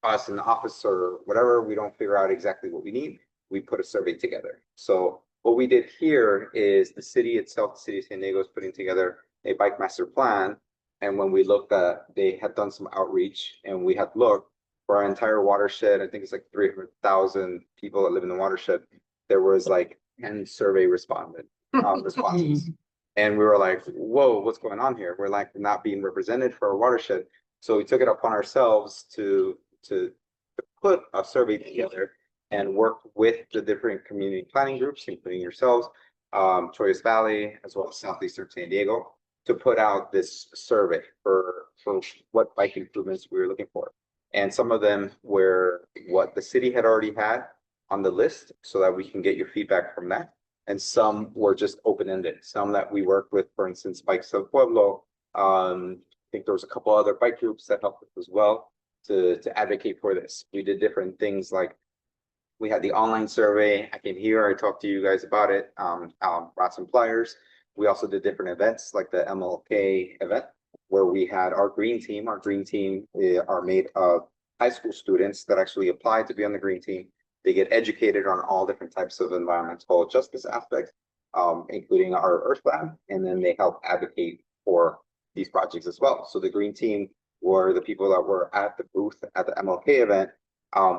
us in the office or whatever, we don't figure out exactly what we need. We put a survey together. So what we did here is the city itself, the city of San Diego is putting together a bike master plan. And when we looked at, they had done some outreach and we had looked for our entire watershed. I think it's like 300,000 people that live in the watershed. There was like 10 survey responses. And we were like, whoa, what's going on here? We're like not being represented for our watershed. So we took it upon ourselves to put a survey together and work with the different community planning groups, including yourselves, Choice Valley, as well as Southeastern San Diego, to put out this survey for what bike improvements we were looking for. And some of them were what the city had already had on the list so that we can get your feedback from that. And some were just open-ended. Some that we worked with, for instance, Bikes del Pueblo. I think there was a couple other bike groups that helped us as well to advocate for this. We did different things like we had the online survey. I came here, I talked to you guys about it, Rats and Pliers. We also did different events like the MLK event where we had our green team. Our green team are made of high school students that actually apply to be on the green team. They get educated on all different types of environmental justice aspects, including our Earth Lab, and then they help advocate for these projects as well. So the green team were the people that were at the booth at the MLK event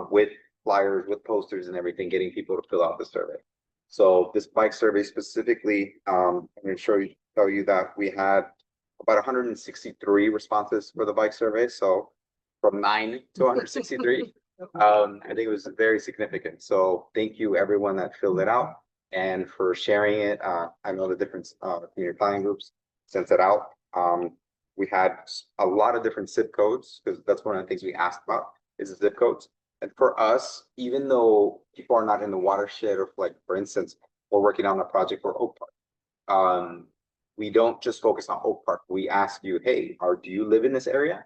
with flyers, with posters and everything, getting people to fill out the survey. So this bike survey specifically, I'm going to tell you that we had about 163 responses for the bike survey. So from 9 to 163. I think it was very significant. So thank you everyone that filled it out and for sharing it. I know the different community planning groups sent it out. We had a lot of different zip codes because that's one of the things we asked about is the zip codes. And for us, even though people are not in the watershed or like, for instance, we're working on a project for Oak Park. We don't just focus on Oak Park. We ask you, hey, do you live in this area?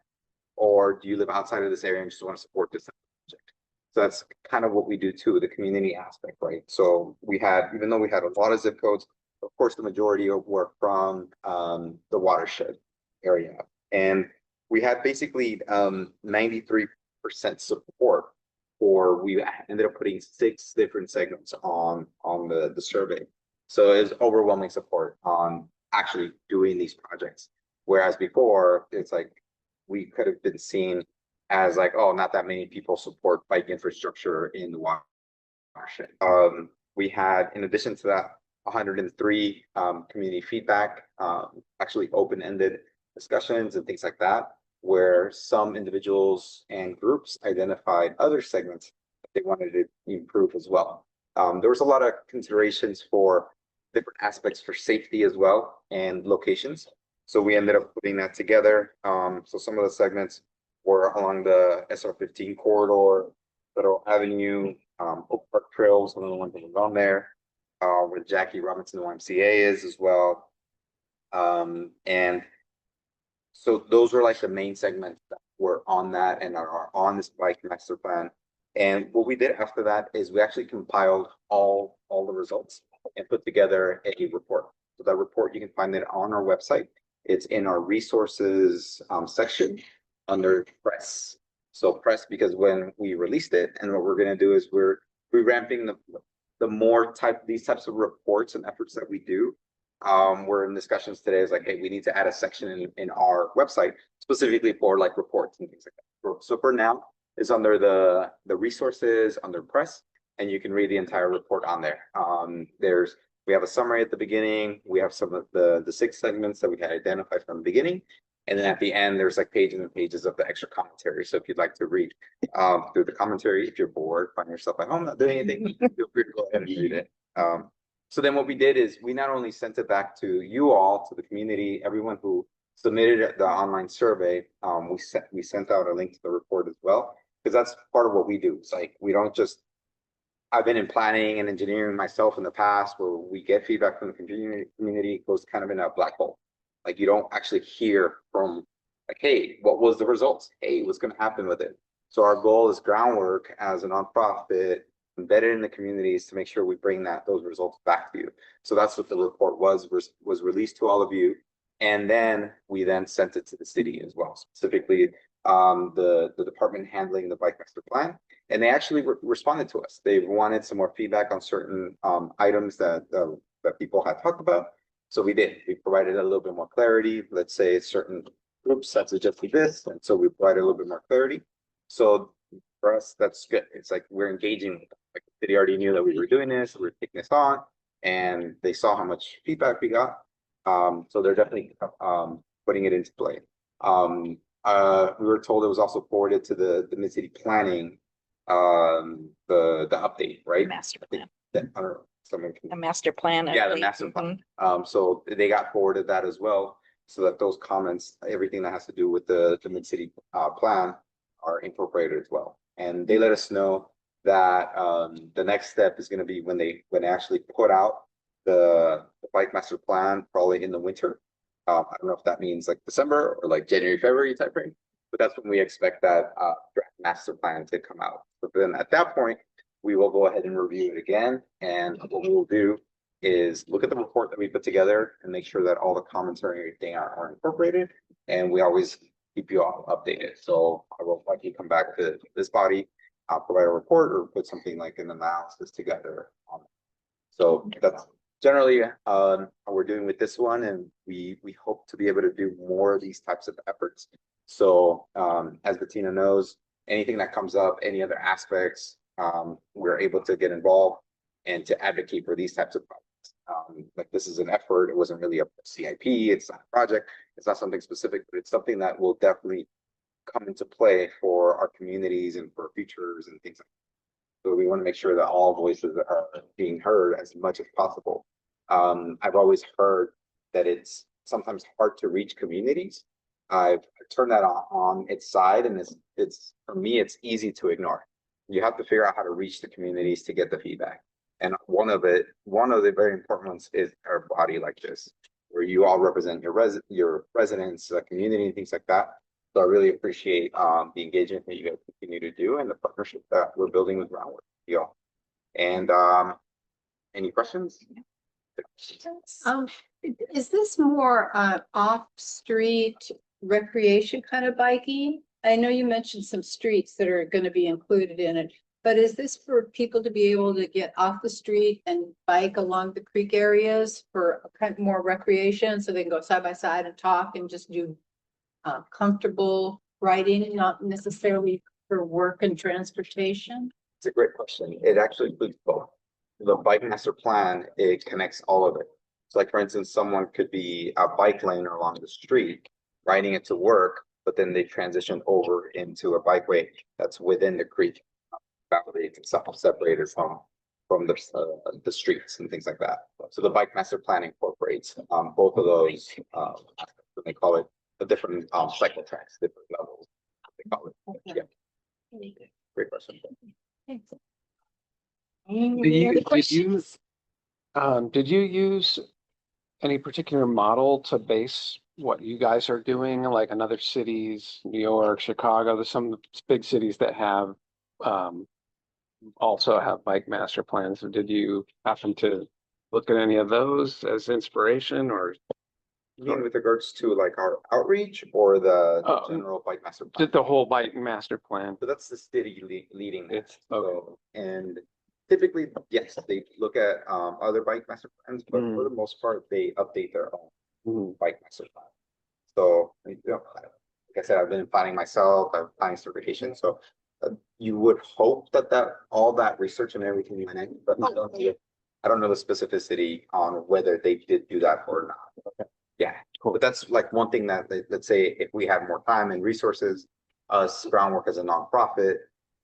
Or do you live outside of this area and just want to support this project? So that's kind of what we do too, the community aspect, right? So we had, even though we had a lot of zip codes, of course, the majority were from the watershed area. And we had basically 93% support, or we ended up putting 6 different segments on the survey. So it was overwhelming support on actually doing these projects. Whereas before, it's like, we could have been seen as like, oh, not that many people support bike infrastructure in the watershed. We had, in addition to that, 103 community feedback, actually open-ended discussions and things like that, where some individuals and groups identified other segments that they wanted to improve as well. There was a lot of considerations for different aspects for safety as well and locations. So we ended up putting that together. So some of the segments were along the SR15 corridor, Federal Avenue, Oak Park Trail, some of the ones that was on there, where Jackie Robinson YMCA is as well. And so those were like the main segments that were on that and are on this bike master plan. And what we did after that is we actually compiled all the results and put together a report. So that report, you can find it on our website. It's in our resources section under press. So press, because when we released it, and what we're going to do is we're revamping the more these types of reports and efforts that we do. we're in discussions today is like, hey, we need to add a section in our website specifically for like reports and things like that. So for now, it's under the resources under press, and you can read the entire report on there. We have a summary at the beginning. We have some of the 6 segments that we had identified from the beginning. And then at the end, there's like pages and pages of the extra commentary. So if you'd like to read through the commentary, if you're bored, find yourself at home not doing anything, feel free to go ahead and read it. So then what we did is we not only sent it back to you all, to the community, everyone who submitted the online survey, we sent out a link to the report as well, because that's part of what we do. It's like, we don't just, I've been in planning and engineering myself in the past where we get feedback from the community, it goes kind of in a black hole. Like you don't actually hear from like, hey, what was the results? Hey, what's going to happen with it? So our goal is groundwork as a nonprofit embedded in the communities to make sure we bring those results back to you. So that's what the report was released to all of you. And then we sent it to the city as well, specifically the department handling the bike master plan. And they actually responded to us. They wanted some more feedback on certain items that people had talked about. So we did. We provided a little bit more clarity. Let's say certain groups have suggested this, and so we provided a little bit more clarity. So for us, that's good. It's like we're engaging with them. Like the city already knew that we were doing this, we were taking this on, and they saw how much feedback we got. So they're definitely putting it into play. We were told it was also forwarded to the mid-city planning, the update, right? Master plan. A master plan. Yeah, the master plan. So they got forwarded that as well, so that those comments, everything that has to do with the mid-city plan are incorporated as well. And they let us know that the next step is going to be when they actually put out the bike master plan, probably in the winter. I don't know if that means like December or like January, February type frame, but that's when we expect that draft master plan to come out. So then at that point, we will go ahead and review it again. And what we'll do is look at the report that we put together and make sure that all the commentary and everything are incorporated. And we always keep you all updated. So I will likely come back to this body, provide a report or put something like an analysis together on it. So that's generally how we're doing with this one. And we hope to be able to do more of these types of efforts. So as Bettina knows, anything that comes up, any other aspects, we're able to get involved and to advocate for these types of projects. Like this is an effort. It wasn't really a CIP. It's not a project. It's not something specific, but it's something that will definitely come into play for our communities and for futures and things like that. So we want to make sure that all voices are being heard as much as possible. I've always heard that it's sometimes hard to reach communities. I've turned that on its side, and it's for me, it's easy to ignore. You have to figure out how to reach the communities to get the feedback. And one of the very important ones is our body like this, where you all represent your residents, the community, and things like that. So I really appreciate the engagement that you guys continue to do and the partnership that we're building with Groundwork. And any questions? Is this more off-street recreation kind of biking? I know you mentioned some streets that are going to be included in it, but is this for people to be able to get off the street and bike along the creek areas for kind of more recreation, so they can go side by side and talk and just do comfortable riding, not necessarily for work and transportation? It's a great question. It actually includes both. The bike master plan, it connects all of it. So like, for instance, someone could be a bike lane along the street, riding it to work, but then they transition over into a bikeway that's within the creek. It's separated from the streets and things like that. So the bike master plan incorporates both of those, they call it the different cycle tracks, different levels. They call it. Yeah. Great question. Did you use any particular model to base what you guys are doing, like in other cities, New York, Chicago? There's some big cities that have also have bike master plans. Did you happen to look at any of those as inspiration, or with regards to like our outreach or the general bike master plan? Did the whole bike master plan? So that's the city leading it. And typically, yes, they look at other bike master plans, but for the most part, they update their own bike master plan. So, you know, like I said, I've been planning myself, I've planning certification, so you would hope that all that research and everything went in, but I don't know the specificity on whether they did do that or not. Yeah, cool. But that's like one thing that, let's say, if we had more time and resources, us Groundwork as a nonprofit,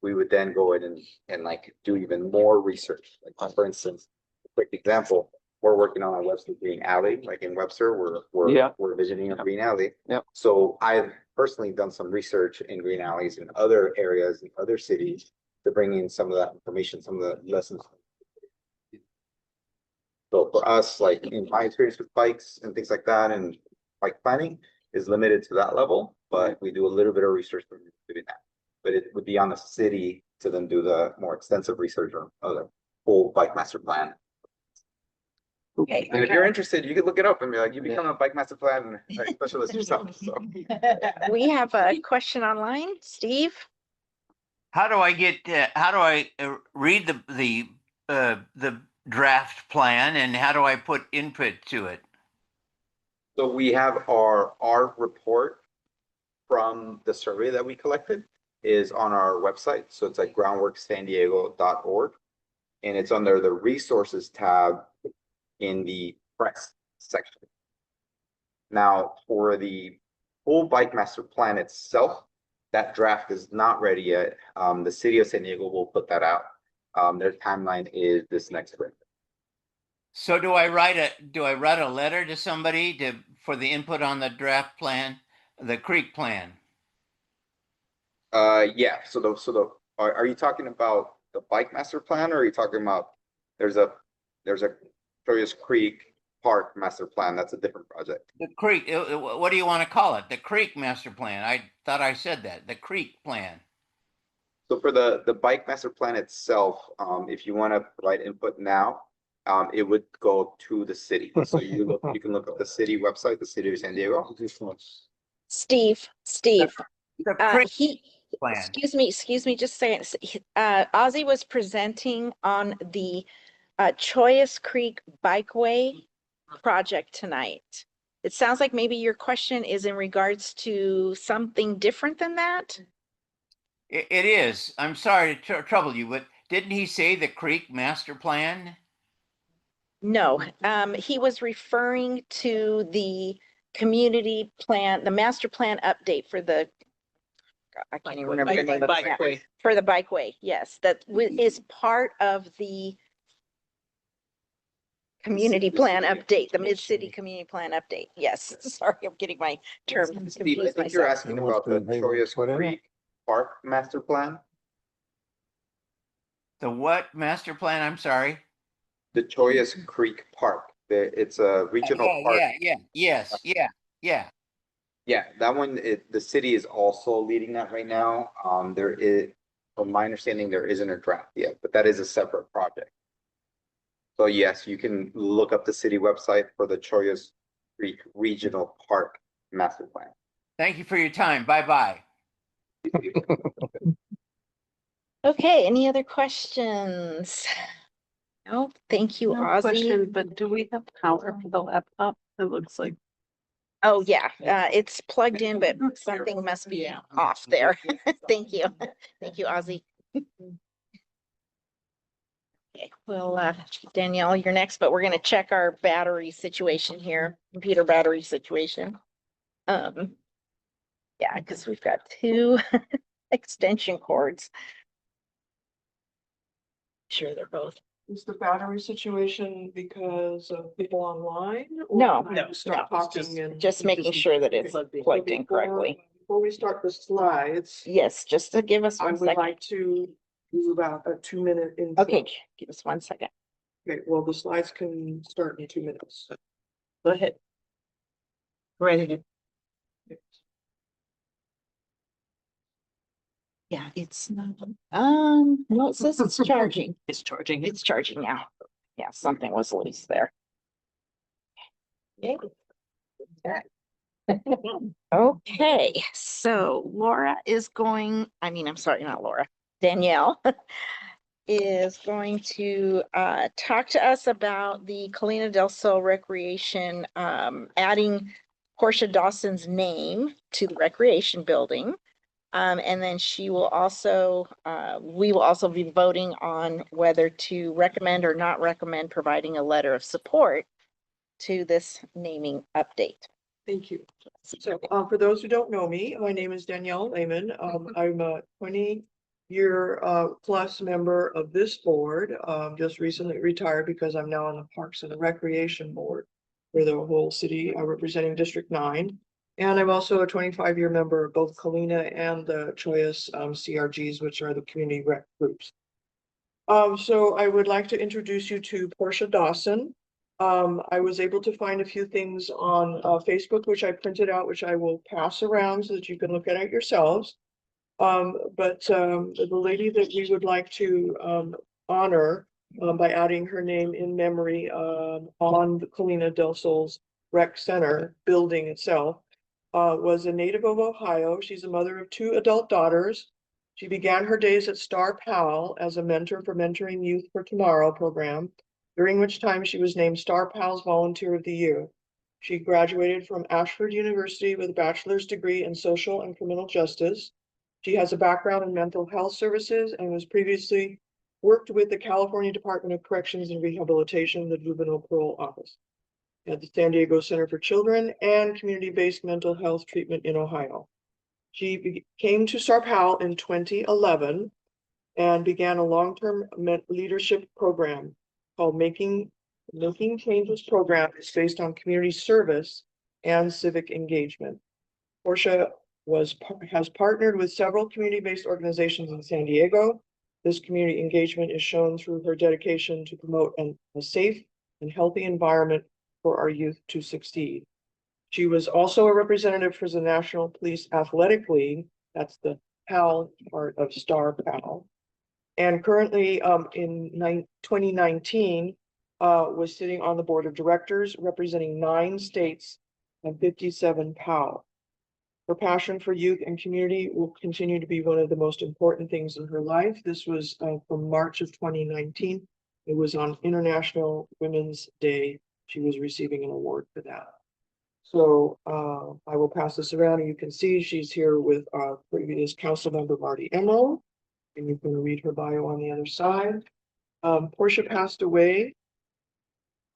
we would then go in and like do even more research. Like for instance, a quick example, we're working on a Webster Green Alley, like in Webster, we're visioning a green alley. Yep. So I've personally done some research in green alleys in other areas, in other cities, to bring in some of that information, some of the lessons. So for us, like in my experience with bikes and things like that, and bike planning is limited to that level, but we do a little bit of research for doing that. But it would be on the city to then do the more extensive research on the full bike master plan. Okay. And if you're interested, you can look it up and be like, you become a bike master plan specialist yourself. So We have a question online, Steve. How do I get, how do I read the draft plan, and how do I put input to it? So we have our report from the survey that we collected is on our website. So it's like groundworksandiego.org, and it's under the resources tab in the press section. Now for the full bike master plan itself, that draft is not ready yet. The city of San Diego will put that out. Their timeline is this next spring. So do I write a letter to somebody for the input on the draft plan, the creek plan? Yeah, are you talking about the bike master plan, or are you talking about there's a Troyes Creek Park master plan? That's a different project. The creek, what do you want to call it? The creek master plan. I thought I said that, the creek plan. So for the bike master plan itself, if you want to provide input now, it would go to the city. So you can look up the city website, the city of San Diego. Steve, The creek plan. excuse me, just a second. Ozzy was presenting on the Troyes Creek Bikeway project tonight. It sounds like maybe your question is in regards to something different than that. It is. I'm sorry to trouble you, but didn't he say the creek master plan? No, he was referring to the community plan, the master plan update for the, I can't even remember the name of it. For the bikeway, yes, that is part of the community plan update, the mid-city community plan update. Yes, sorry, I'm getting my terms Steve, I confused think you're myself. asking about the Troyes Creek Park master plan. The what master plan? I'm sorry. The Troyes Creek Park. It's a regional park. Yeah. Yeah, that one, the city is also leading that right now. There is, from my understanding, there isn't a draft yet, but that is a separate project. So yes, you can look up the city website for the Troyes Creek Regional Park Master Plan. Thank you for your time. Bye-bye. Okay, any other questions? No, thank you, No Ozzy. question, but do we have power for the laptop? It looks like. Oh, yeah, it's plugged in, but something must be off there. Thank you. Thank you, Ozzy. Okay, well, Danielle, you're next, but we're gonna check our battery situation here, computer battery situation. Yeah, because we've got two extension cords. Sure, they're both. Is the battery situation because of people online? or No, when no, you Start no, talking and. Just making sure that it's plugged in correctly. Before we start the slides, Yes, just to give us I one would second. like to do about a 2-minute intro. Okay, give us 1 second. Okay, well, the slides can start in 2 minutes. Go ahead. Ready. Yeah, it's not, no, it says it's charging. It's charging. It's charging now. Yeah, something was loose there. Okay, so Laura is going, I'm sorry, not Laura, Danielle is going to talk to us about the Colina del Sol Recreation, adding Portia Dawson's name to the recreation building. And then she will also, we will also be voting on whether to recommend or not recommend providing a letter of support to this naming update. Thank you. So, for those who don't know me, my name is Danielle Lehman. I'm a 20-year plus member of this board. Just recently retired because I'm now on the Parks and Recreation Board for the whole city, representing District 9. And I'm also a 25-year member of both Colina and the Choice CRGs, which are the community rec groups. So I would like to introduce you to Portia Dawson. I was able to find a few things on Facebook, which I printed out, which I will pass around so that you can look at it yourselves. But the lady that we would like to honor by adding her name in memory on the Colina del Sol's Rec Center building itself was a native of Ohio. She's a mother of 2 adult daughters. She began her days at Star Pal as a mentor for Mentoring Youth for Tomorrow program, during which time she was named Star Pal's Volunteer of the Year. She graduated from Ashford University with a bachelor's degree in social and criminal justice. She has a background in mental health services and was previously worked with the California Department of Corrections and Rehabilitation, the Juvenile Parole Office, at the San Diego Center for Children and community-based mental health treatment in Ohio. She came to Star Pal in 2011 and began a long-term leadership program called Making Changes program. It's based on community service and civic engagement. Portia has partnered with several community-based organizations in San Diego. This community engagement is shown through her dedication to promote a safe and healthy environment for our youth to succeed. She was also a representative for the National Police Athletic League. That's the PAL part of Star Pal. And currently in 2019 was sitting on the board of directors representing 9 states and 57 PAL. Her passion for youth and community will continue to be one of the most important things in her life. This was from March of 2019. It was on International Women's Day. She was receiving an award for that. So I will pass this around, and you can see she's here with our previous council member, Marty Emerald, and you can read her bio on the other side. Portia passed away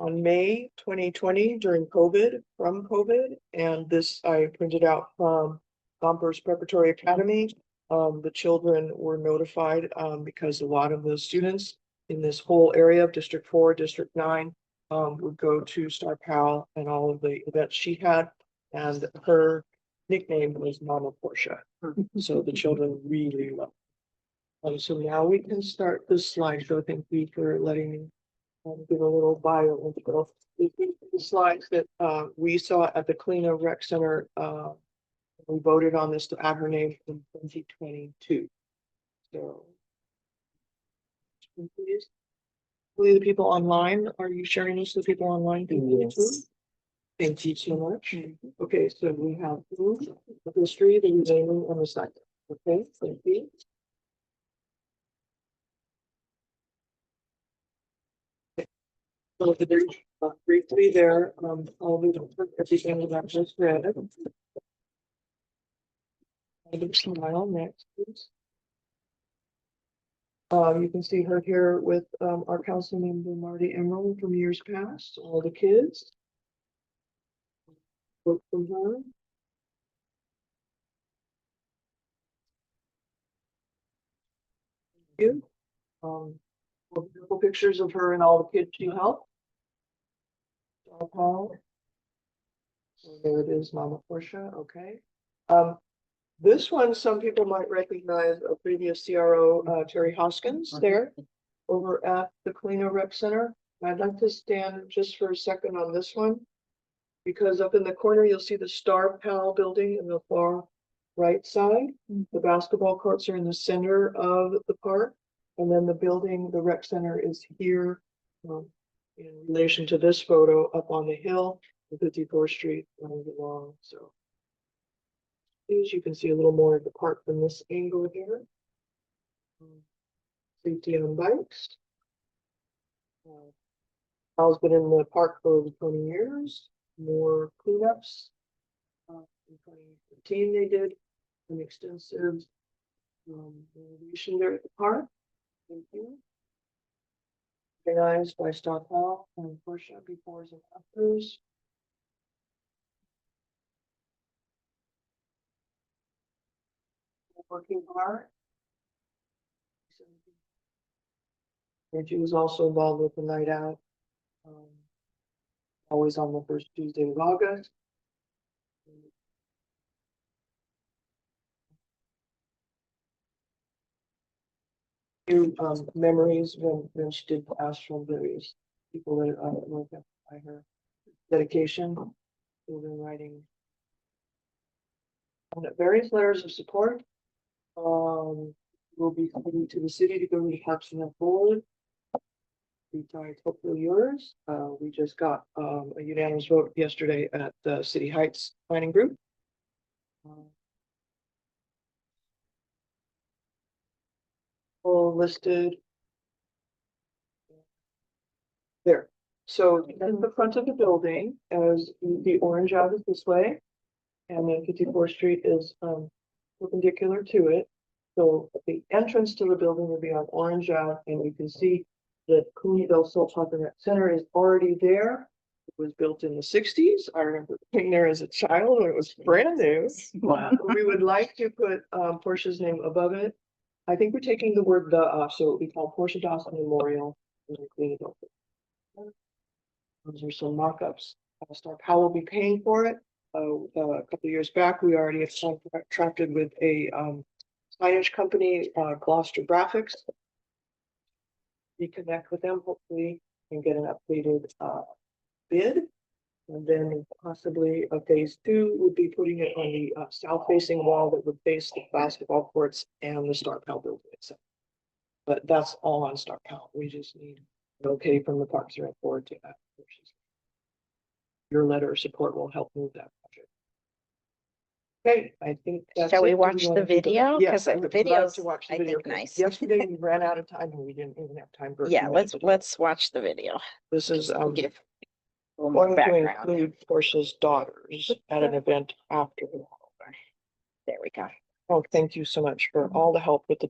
on May 2020 during from COVID, and this I printed out from Gompers Preparatory Academy. The children were notified because a lot of the students in this whole area of District 4, District 9 would go to Star Pal and all of the events she had, and her nickname was Mama Portia. So the children really loved it. So now we can start this slideshow. Thank you for letting me give a little bio intro. The slides that we saw at the Colina Rec Center, we voted on this to add her name in 2022. So, please. Hopefully the people online, are you sharing this with people online? Yes. Thank you so much. Okay, so we have the history, the renaming, and the site. Okay, thank you. So briefly there, I'll leave at the end of that just read. Smile next, please. You can see her here with our council member Marty Emerald from years past, all the kids. Quote from her. Thank you. Beautiful pictures of her and all the kids she helped. So there it is, Mama Portia. Okay. This one, some people might recognize a previous CRO, Terry Hoskins, there over at the Colina Rec Center. I'd like to stand just for a second on this one, because up in the corner, you'll see the Star Pal building in the far right side. The basketball courts are in the center of the park. And then the building, the rec center is here in relation to this photo up on the hill, 54th Street running along. So you can see a little more of the park from this angle here. safety on bikes. Al's been in the park for over 20 years, more cleanups. In 2015, they did an extensive renovation there at the park. Thank you. Organized by Stockholm and Porsche befores and afters. Working hard. Reggie was also involved with the night out. Always on the first Tuesday of August. Few memories when she did ask from various people that were by her dedication. Children writing various letters of support. Will be coming to the city to go to the Parks and Rec board. Besides, hopefully yours. We just got a unanimous vote yesterday at the City Heights Planning Group. All listed there. So in the front of the building, as the orange out is this way, and then 54th Street is perpendicular to it. So the entrance to the building will be on Orange Ave, and you can see that Cooney Del Sol Shopping Center is already there. It was built in the 60s. I remember being there as a child when it was brand new. Wow. We would like to put Portia's name above it. I think we're taking the word "the" off, so it will be called Portia Dawson Memorial. Those are some mock-ups. Star Powell will be paying for it. A couple of years back, we already have contracted with a signage company, Gloucester Graphics. We connect with them hopefully and get an updated bid. And then possibly a phase 2 would be putting it on the south facing wall that would face the basketball courts and the Star Powell building itself. But that's all on Star Powell. We just need an okay from the Parks and Rec board to that. Your letter of support will help move that project. Okay, I think that's Shall we it. Do watch wanna the do video? Yes, Because I the would love video's, to watch the I video. think, nice. Yesterday we ran out of time and we didn't even have time for. a Yeah, few let's minutes. watch the video. This is Give a little more going to background. include Portia's daughters at an event after. There we go. Oh, thank you so much for all the help with the.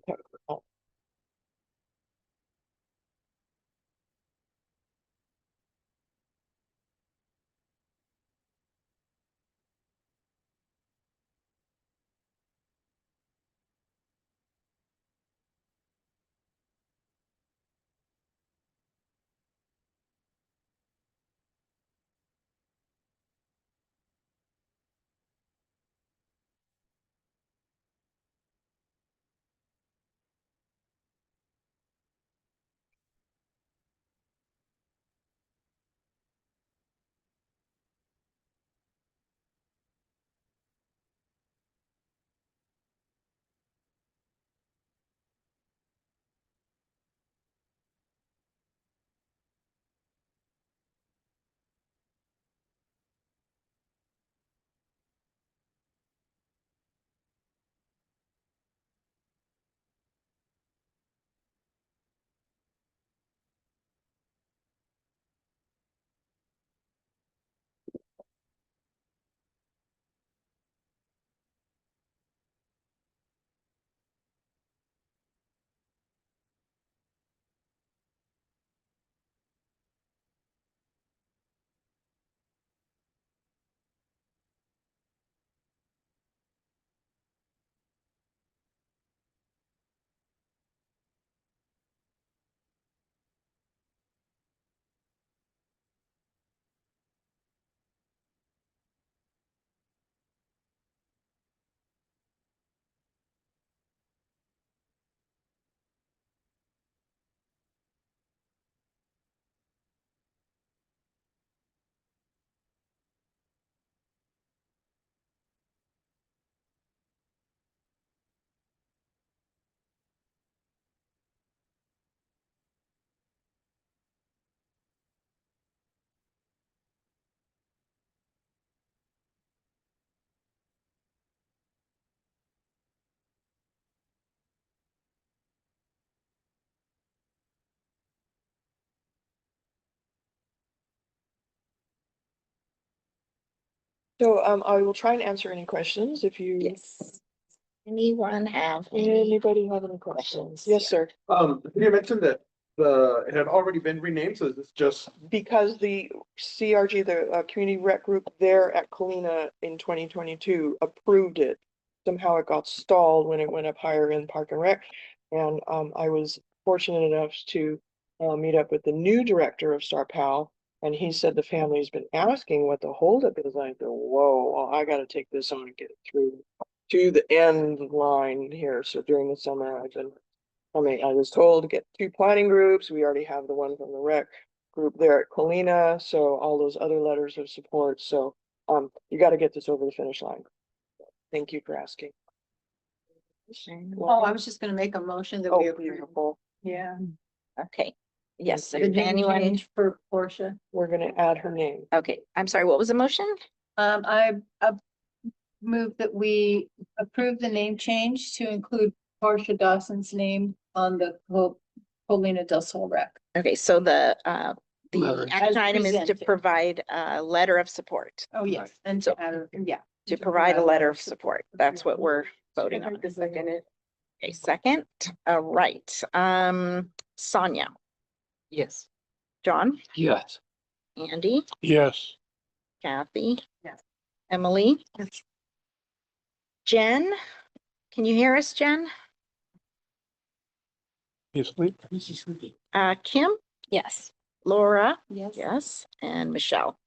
So I will try and answer any questions if you. Yes. Anyone have any? Anybody have any questions? Yes, sir. You mentioned that it had already been renamed, so is this just? Because the CRG, the Community Rec Group there at Colina in 2022 approved it. Somehow it got stalled when it went up higher in Park and Rec. And I was fortunate enough to meet up with the new director of Star Pal. And he said the family's been asking what the holdup is. I go, whoa, well, I got to take this on and get it through to the end line here. So during the summer, I was told to get 2 planning groups. We already have the one from the rec group there at Colina. So all those other letters of support. So you got to get this over the finish line. Thank you for asking. Oh, I was just gonna make a motion that we approve. Beautiful. Yeah. Okay. Yes, The if name anyone, change for Portia. We're gonna add her name. okay, I'm sorry, what was the motion? I move that we approve the name change to include Portia Dawson's name on the Colina del Sol rec. Okay, so the Letter. action As item is to presented. provide a letter of support, Oh, yes, and So- to add, yeah. to provide a letter of support. That's what we're voting on. Second it. Okay, second, right, Sonia, Yes. John, Yes. Andy, Yes. Kathy. Yes. Emily. Jen, can you hear us, Jen? You sleep? Kim, Yes. Laura, Yes. yes, and Michelle.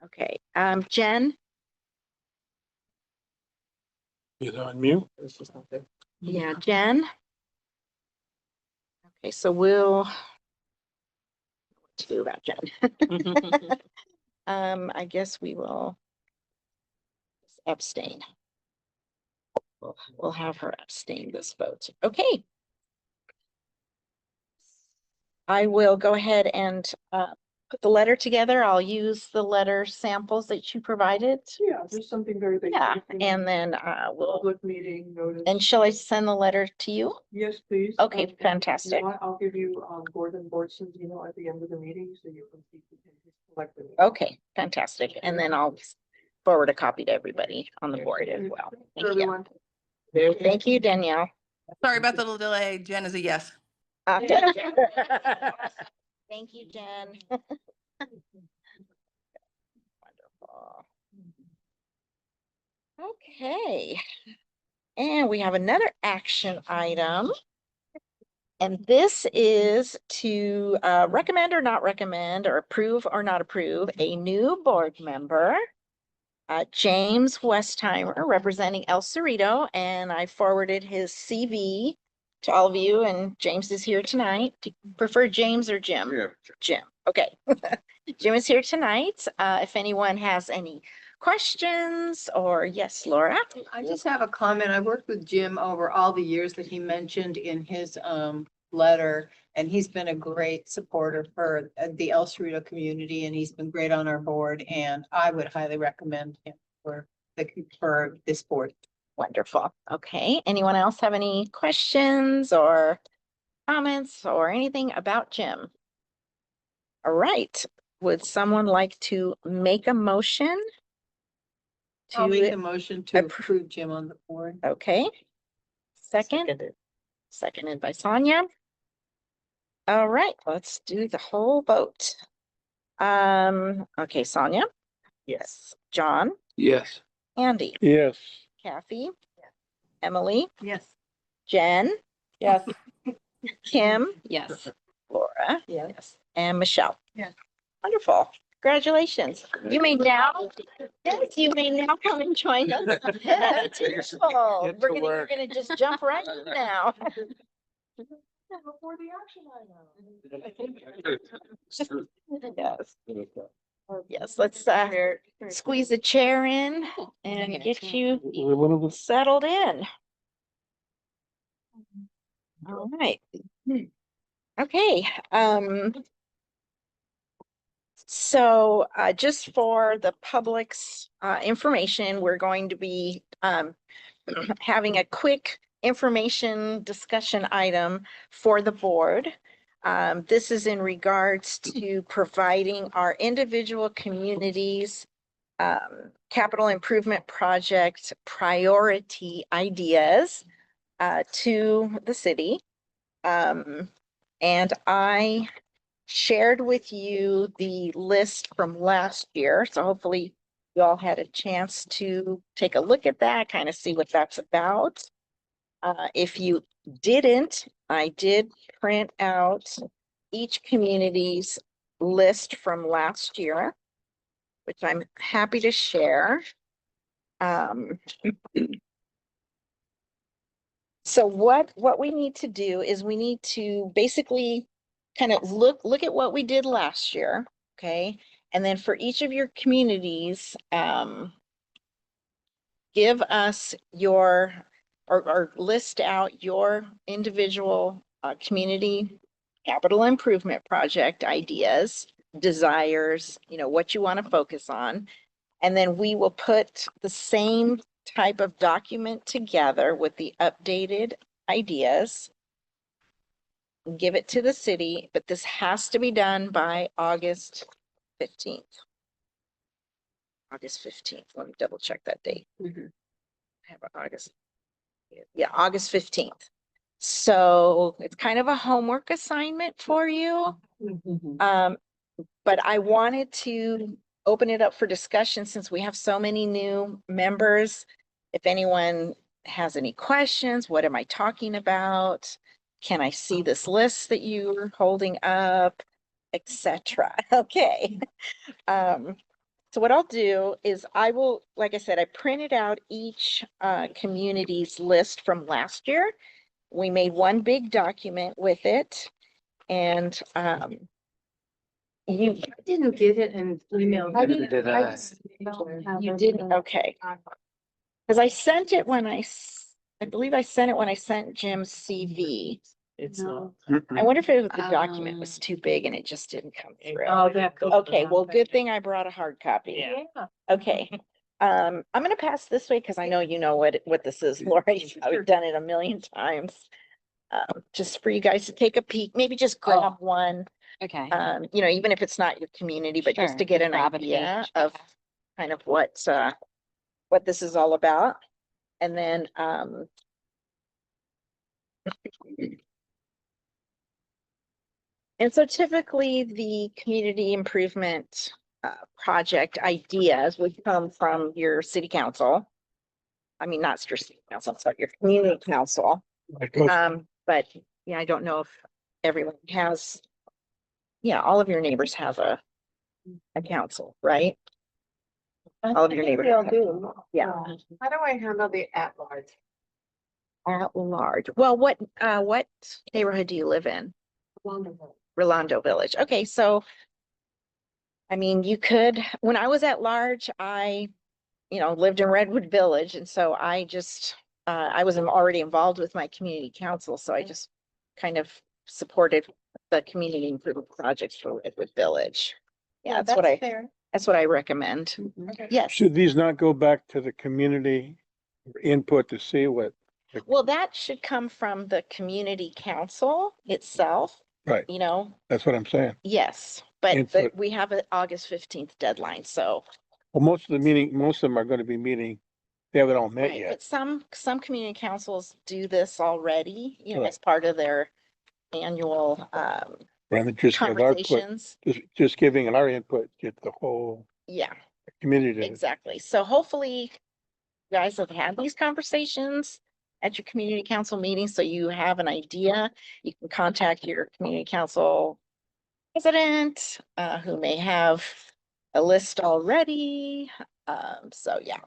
Okay, Jen, Is on mute? yeah, Jen. Okay, so we'll what to do about Jen. I guess we will abstain. We'll have her abstain this vote. Okay. I will go ahead and put the letter together. I'll use the letter samples that you provided. Yeah, just something very basic. Yeah, and then we'll, Public meeting notice. and shall I send the letter to you? Yes, please. Okay, And if you fantastic. want, I'll give you Gordon Bortson's email at the end of the meeting, so you can see his collected. Okay, fantastic. And then I'll forward a copy to everybody on the board as well. Thank you. Thank you, Danielle. Sorry about the little delay. Jen is a yes. Thank you, Jen. Wonderful. Okay. And we have another action item. And this is to recommend or not recommend, or approve or not approve, a new board member, James Westheimer, representing El Cerrito, and I forwarded his CV to all of you, and James is here tonight. Do you prefer James or Jim? Yeah. Jim, okay. Jim is here tonight. If anyone has any questions, or yes, Laura? I just have a comment. I worked with Jim over all the years that he mentioned in his letter, and he's been a great supporter for the El Cerrito community, and he's been great on our board, and I would highly recommend him for this board. Wonderful. Okay. Anyone else have any questions or comments or anything about Jim? All right. Would someone like to make a motion? I'll make To, the motion to approve Jim on the board. okay. Second, seconded by Sonia. All right, let's do the whole vote. Okay, Sonia? Yes. John? Yes. Andy? Yes. Kathy? Emily? Yes. Jen? Yes. Kim? Yes. Laura? Yes. And Michelle? Yes. Wonderful. Congratulations. You may now, yes, you may now come and join us. That's wonderful. Get to We're work. gonna just jump right in now. Before the action item. Yes. Yes, let's squeeze a chair in and get you settled in. All right. Okay, so just for the public's information, we're going to be having a quick information discussion item for the board. This is in regards to providing our individual communities capital improvement project priority ideas to the city. And I shared with you the list from last year. So hopefully you all had a chance to take a look at that, kind of see what that's about. If you didn't, I did print out each community's list from last year, which I'm happy to share. So what we need to do is we need to basically kind of look at what we did last year, okay? And then for each of your communities, give us your, or list out your individual community capital improvement project ideas, desires, you know, what you want to focus on. And then we will put the same type of document together with the updated ideas. Give it to the city, but this has to be done by August 15th. August 15th. Let me double check that date. I have August. Yeah, August 15th. So it's kind of a homework assignment for you. But I wanted to open it up for discussion since we have so many new members. If anyone has any questions, what am I talking about? Can I see this list that you're holding up, etc.? Okay. So what I'll do is I will, like I said, I printed out each community's list from last year. We made one big document with it. And you Didn't get it and emailed. Neither did I. You didn't, okay. Because I sent it when I believe I sent it when I sent Jim's CV. It's not. I wonder if the document was too big and it just didn't come through. Oh, that. Okay, well, good thing I brought a hard copy. Yeah. Okay. I'm gonna pass this way because I know you know what this is, Lori. I've done it a million times. Just for you guys to take a peek, maybe just grab one. Okay. You know, even if it's not your community, but just Sure, to get just an grab a idea page. of kind of what this is all about. And then and so typically the community improvement project ideas would come from your city council. I mean, not your city council, sorry, your community council. But yeah, I don't know if everyone has, yeah, all of your neighbors have a council, right? All of your neighbors. They all do. Yeah, How do I handle the at-large? at large. Well, what neighborhood do you live in? Rolando Village. Okay, so I mean, you could, when I was at large, I, you know, lived in Redwood Village. And so I just, I was already involved with my community council. So I just kind of supported the community improvement projects for Redwood Village. Yeah, that's what fair. that's what I recommend. Yes. Should these not go back to the community input to see what? Well, that should come from the community council itself, Right, you know, that's what I'm saying. yes, but Input. we have an August 15th deadline, so. Well, most of them are gonna be meeting, they haven't all met Right, yet. but some community councils do this already, you know, Right. as part of their annual Rather than just give our input, conversations. just giving our input, get the whole Yeah, community to. exactly. So hopefully you guys have had these conversations at your community council meeting, so you have an idea. You can contact your community council president, who may have a list already. So yeah.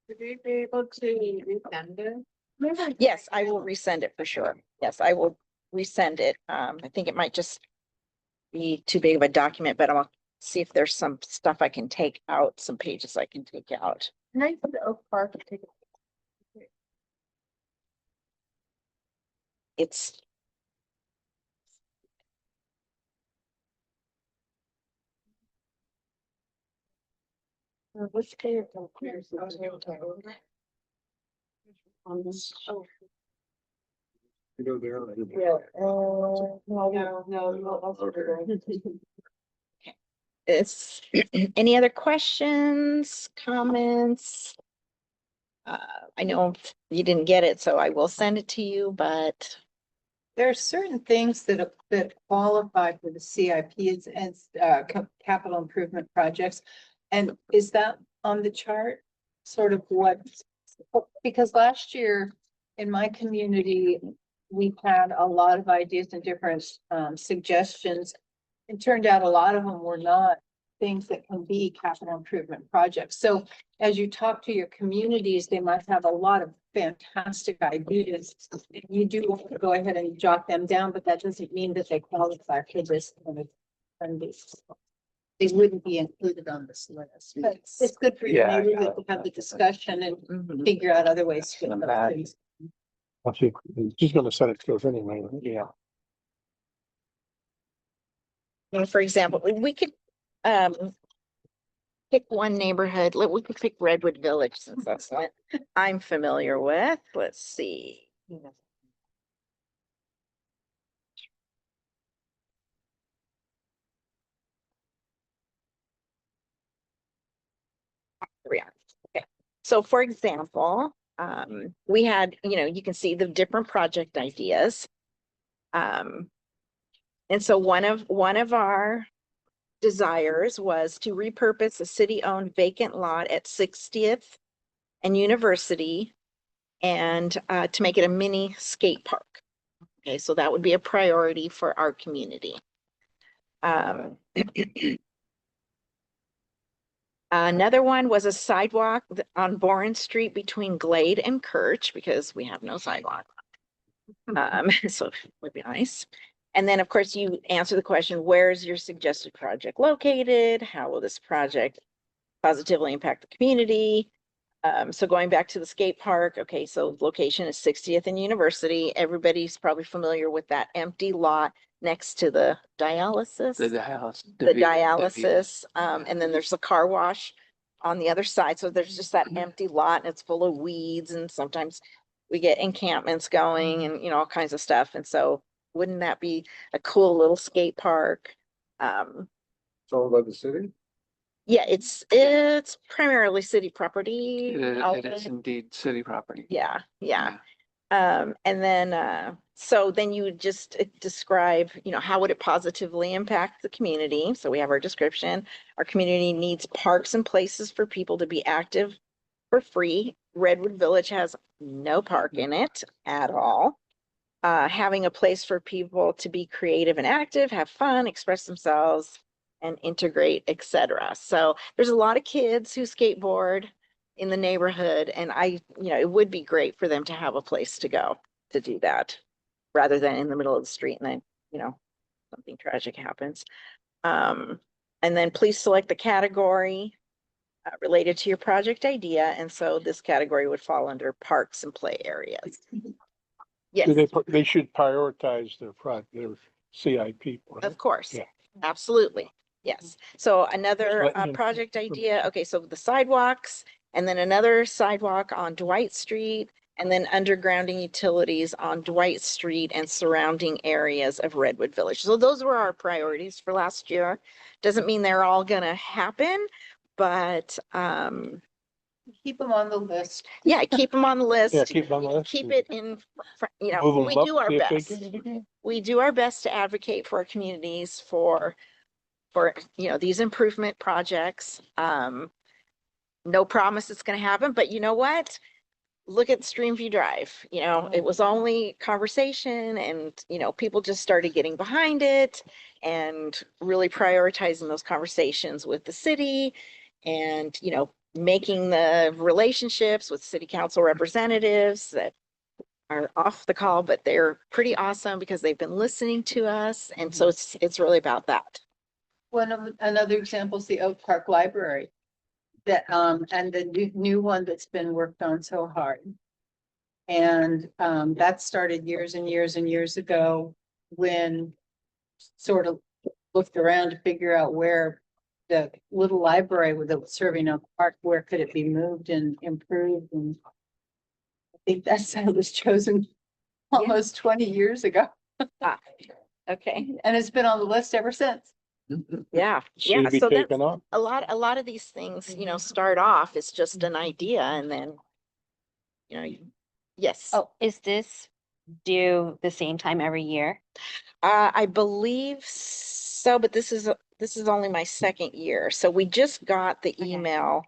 Would we be able to resend it? Yes, I will resend it for sure. Yes, I will resend it. I think it might just be too big of a document, but I'll see if there's some stuff I can take out, some pages I can take out. Can I go to Oak Park and take a It's which day of Oak Park? You go there. Yeah, no. it's, any other questions, comments? I know you didn't get it, so I will send it to you, but There are certain things that qualify for the CIP and capital improvement projects. And is that on the chart? Sort of what, because last year in my community, we had a lot of ideas and different suggestions. It turned out a lot of them were not things that can be capital improvement projects. So as you talk to your communities, they might have a lot of fantastic ideas. You do want to go ahead and jot them down, but that doesn't mean that they qualify for this kind of funding. They wouldn't be included on this list, but it's good for your Yeah, I got neighborhood to have the discussion and figure out other ways to get those things. I think she's gonna send it to us anyway. Yeah. you know, for example, we could pick one neighborhood. We could pick Redwood Village since that's what I'm familiar with. Let's see. Here we are. Okay. So for example, we had, you know, you can see the different project ideas. And so one of our desires was to repurpose a city-owned vacant lot at 60th and University and to make it a mini skate park. Okay, so that would be a priority for our community. Another one was a sidewalk on Street between Glade and Kirch because we have no sidewalk. So it would be nice. And then, of course, you answer the question, where's your suggested project located? How will this project positively impact the community? So going back to the skate park, okay, so location is 60th and University. Everybody's probably familiar with that empty lot next to the dialysis. The dialysis, and then there's the car wash on the other side. So there's just that empty lot and it's full of weeds and sometimes we get encampments going and, you know, all kinds of stuff. And so wouldn't that be a cool little skate park? It's all about the city? Yeah, it's primarily city property. It is indeed city property. Yeah, yeah. And then, so then you would just describe, you know, how would it positively impact the community? So we have our description. Our community needs parks and places for people to be active for free. Redwood Village has no park in it at all. Having a place for people to be creative and active, have fun, express themselves, and integrate, etc. So there's a lot of kids who skateboard in the neighborhood, and you know, it would be great for them to have a place to go to do that rather than in the middle of the street and then, you know, something tragic happens. And then please select the category related to your project idea. And so this category would fall under parks and play areas. Yes, They should prioritize their CIP. right? of course. Yeah. Absolutely. Yes. So another letting you know. project idea. Okay, so the sidewalks and then another sidewalk on Dwight Street and then undergrounding utilities on Dwight Street and surrounding areas of Redwood Village. So those were our priorities for last year. Doesn't mean they're all gonna happen, but Keep them on the list. yeah, keep them on the list. Yeah, keep it on the list. Keep it in, you know, Move 'em we up, do our see if they best. get it again. We do our best to advocate for our communities for, you know, these improvement projects. No promise it's gonna happen, but you know what? Look at Streamview Drive, you know, it was only conversation and, you know, people just started getting behind it and really prioritizing those conversations with the city and, you know, making the relationships with city council representatives that are off the call, but they're pretty awesome because they've been listening to us. And so it's really about that. Another example is the Oak Park Library. That, and the new one that's been worked on so hard. And, that started years and years and years ago when sort of looked around to figure out where the little library that was serving Oak Park, where could it be moved and improved? And I think that site was chosen almost 20 years ago. Okay. And it's been on the list ever since. Yeah, Soon yeah. to be So that's taken up. a lot of these things, start off, it's just an idea and then, yes. Oh, is this due the same time every year? I believe so, but this is only my second year. So we just got the email.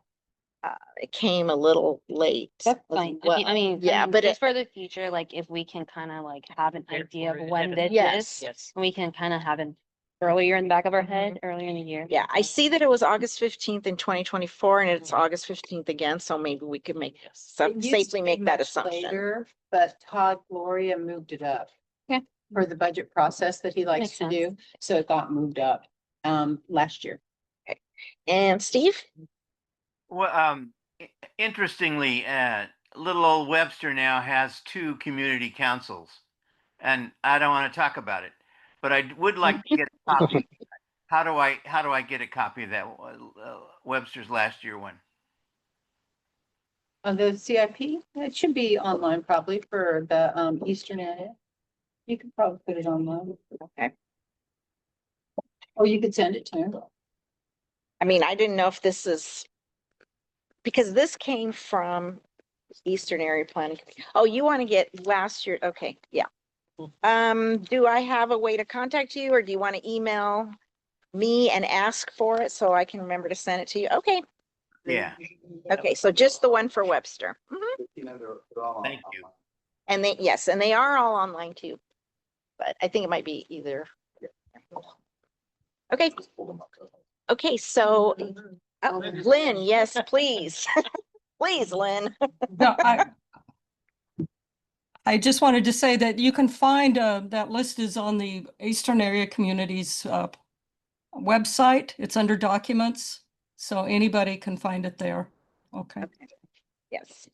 It came a little late. That's as fine. well. Yeah, but just for the future, like if we can kind of like have an idea of when this yes. is, we can kind of have an earlier in the back of our head, earlier in the year. Yeah, I see that it was August 15th in 2024 and it's August 15th again, so maybe we could It used to safely be make that much assumption. later, But Todd Gloria moved it up. Okay. For the budget process that he likes Makes to sense. do, so it got moved up, last year. And Steve? Well, interestingly, little old Webster now has 2 community councils, and I don't want to talk about it, but I would like to get a copy. How do I get a copy of that Webster's last year one? On the CIP, it should be online probably for the Eastern area. You could probably put it online. Okay. Or you could send it to him. I mean, I didn't know if this is, because this came from Eastern Area Planning. Oh, you want to get last year? Okay, yeah. Do I have a way to contact you or do you want to email me and ask for it so I can remember to send it to you? Okay. Yeah. Okay, so just the one for Webster. Mhm. Thank you. And yes, and they are all online too. But I think it might be either. Okay. Okay, so, Lynn, yes, please. Please, Lynn. No, I just wanted to say that you can find, that list is on the Eastern Area Communities website. It's under documents, so anybody can find it there. Okay. Yes.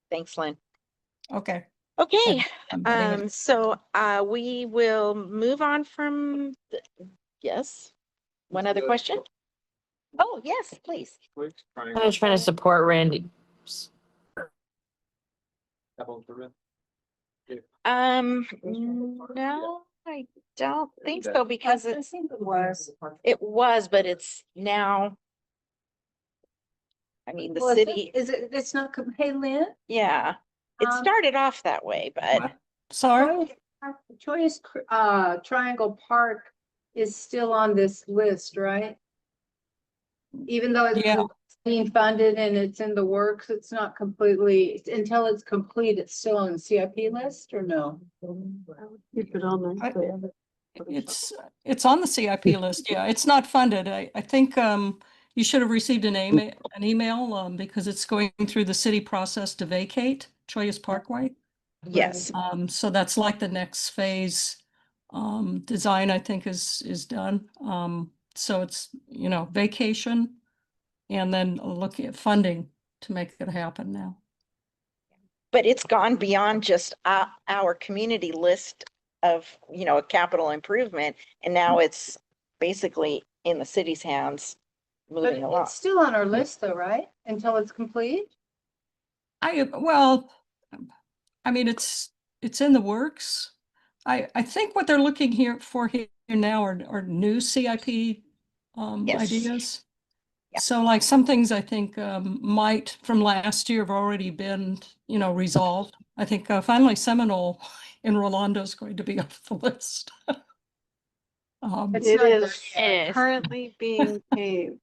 Thanks, Lynn. Okay. Okay, I'm getting it. so we will move on from, yes. One other question? Oh, yes, please. I was trying to support Randy. No, I don't think so because it was, but it's now. I mean, the Well, city, it's not, hey, Lynn? yeah, it Um, started off that way, but Sorry? Choice Triangle Park is still on this list, right? Even though it's Yeah. being funded and it's in the works, it's not completely, until it's complete, it's still on the CIP list or no? Keep it on there. It's on the CIP list. Yeah, it's not funded. I think you should have received an email because it's going through the city process to vacate Choyas Parkway. yes, So that's like the next phase. Design, I think, is done. So it's, vacation and then looking at funding to make it happen now. but it's gone beyond just our community list of, a capital improvement. And now it's basically in the city's hands, But moving along. it's still on our list though, right? Until it's complete? Well, I mean, it's in the works. I think what they're looking here now are new CIP Yes. ideas. Yeah. So like some things I think might from last year have already been, resolved. I think finally Seminole in Rolando is going to be off the list. It's It not is there yet. currently being paved.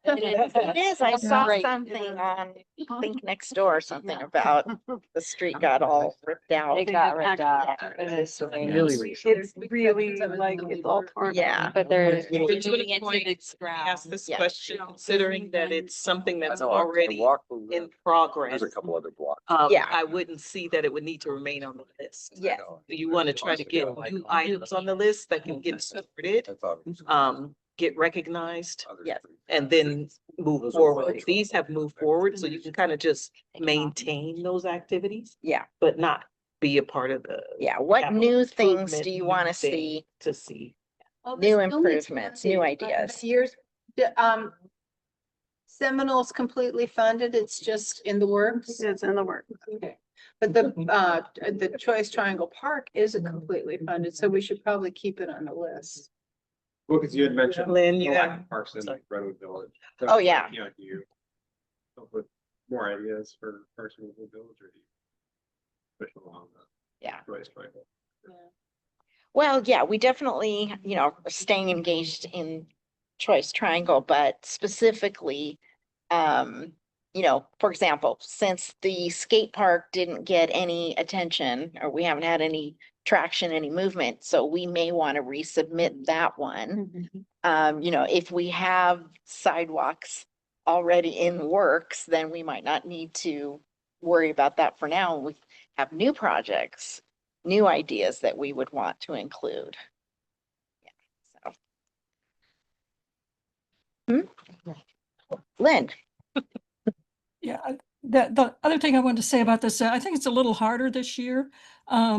It is, I saw Right. something on, I think next door, or something about the street got all ripped out. It got ripped out. It is Really It's really like it's all torn. Yeah. But they're To moving the into point, the ask ground. this Yeah. question, considering that it's something that's I know, I already walked in progress. There's a couple other blocks. Yeah. I wouldn't see that it would need to remain on the list. Yeah. Do you want to try to get new items on the list that can get supported, get recognized? Yes. And then move forward. These have moved forward, so you can kind of just maintain those activities, Yeah, but not be a part of the. yeah. What capital new things improvement do you want to thing see? To see. Well, New this still needs improvements, funding, new but ideas. Years, Seminole's completely funded, it's just in the works. It's in the work. Okay. But the Choice Triangle Park isn't completely funded, so we should probably keep it on the list. Well, because you had mentioned. Lynn, you the lack have- of Parks in Redwood Village. Oh, yeah. You know, do you come up with more ideas for Parks in Redwood Village, or do you push along the Yeah. choice triangle? Well, yeah, we definitely, are staying engaged in Choice Triangle, but specifically, for example, since the skate park didn't get any attention, or we haven't had any traction, any movement, so we may want to resubmit that one. If we have sidewalks already in the works, then we might not need to worry about that for now. We have new projects, new ideas that we would want to include. Yeah, so. Lynn? Yeah, the other thing I wanted to say about this, I think it's a little harder this year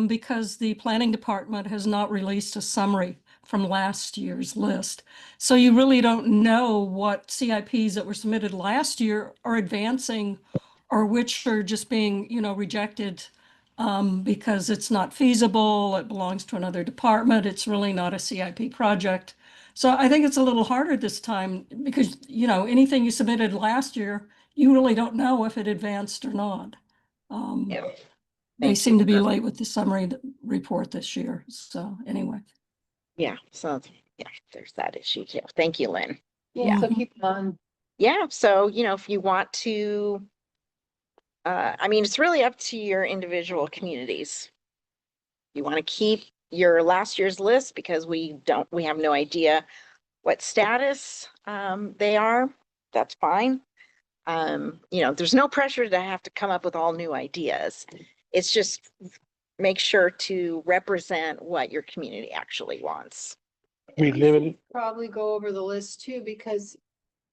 because the planning department has not released a summary from last year's list. So you really don't know what CIPs that were submitted last year are advancing or which are just being, rejected because it's not feasible, it belongs to another department, it's really not a CIP project. So I think it's a little harder this time because, anything you submitted last year, you really don't know if it advanced or not. Yeah. They Thank seem you. to be late with the summary report this year. So anyway. Yeah, so, yeah, there's that issue too. Thank you, Lynn. Yeah, so keep on. Yeah, so, if you want to, it's really up to your individual communities. You want to keep your last year's list because we have no idea what status they are. That's fine. There's no pressure to have to come up with all new ideas. It's just make sure to represent what your community actually wants. We live in. Probably go over the list too, because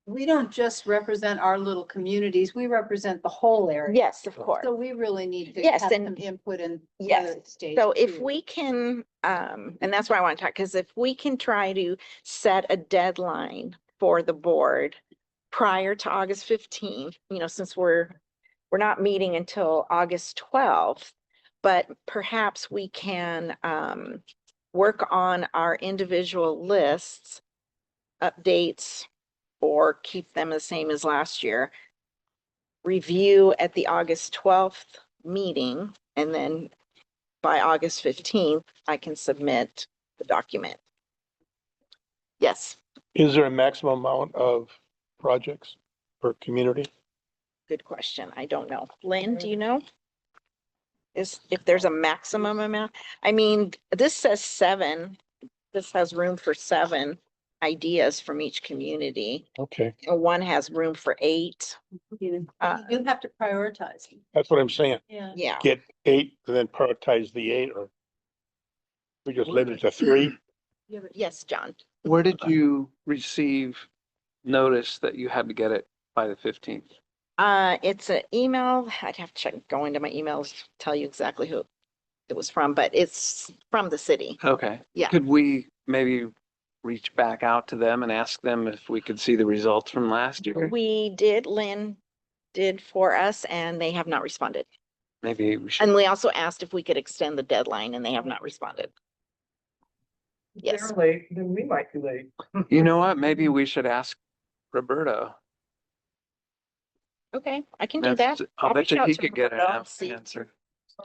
we don't just represent our little communities, we represent the whole area. Yes, of course. So we really need to Yes, have and- some input in the Yes. other states. So if too. we can, and that's why I want to talk, because if we can try to set a deadline for the board prior to August 15th, since we're not meeting until August 12th, but perhaps we can work on our individual lists, updates, or keep them the same as last year. Review at the August 12th meeting, and then by August 15th, I can submit the document. Yes, Is there a maximum amount of projects per community? good question. I don't know. Lynn, do you know? If there's a maximum amount? This says 7. This has room for 7 ideas from each community. Okay, One has room for 8. You have to prioritize. that's what I'm saying. Yeah. Yeah. Get 8 and then prioritize the 8, or we just limit it to 3. Yes, John. Where did you receive notice that you had to get it by the 15th? It's an email. I'd have to check, go into my emails, tell you exactly who it was from, but it's from the city. Okay. Yeah. Could we maybe reach back out to them and ask them if we could see the results from last year? We did, Lynn did for us, and they have not responded. Maybe we should. And we also asked if we could extend the deadline, and they have not responded. If Yes. they're late, then we might be late. You know what? Maybe we should ask Roberto. Okay, I can do that. I'll bet reach you out he to could get Roberto an and see. answer.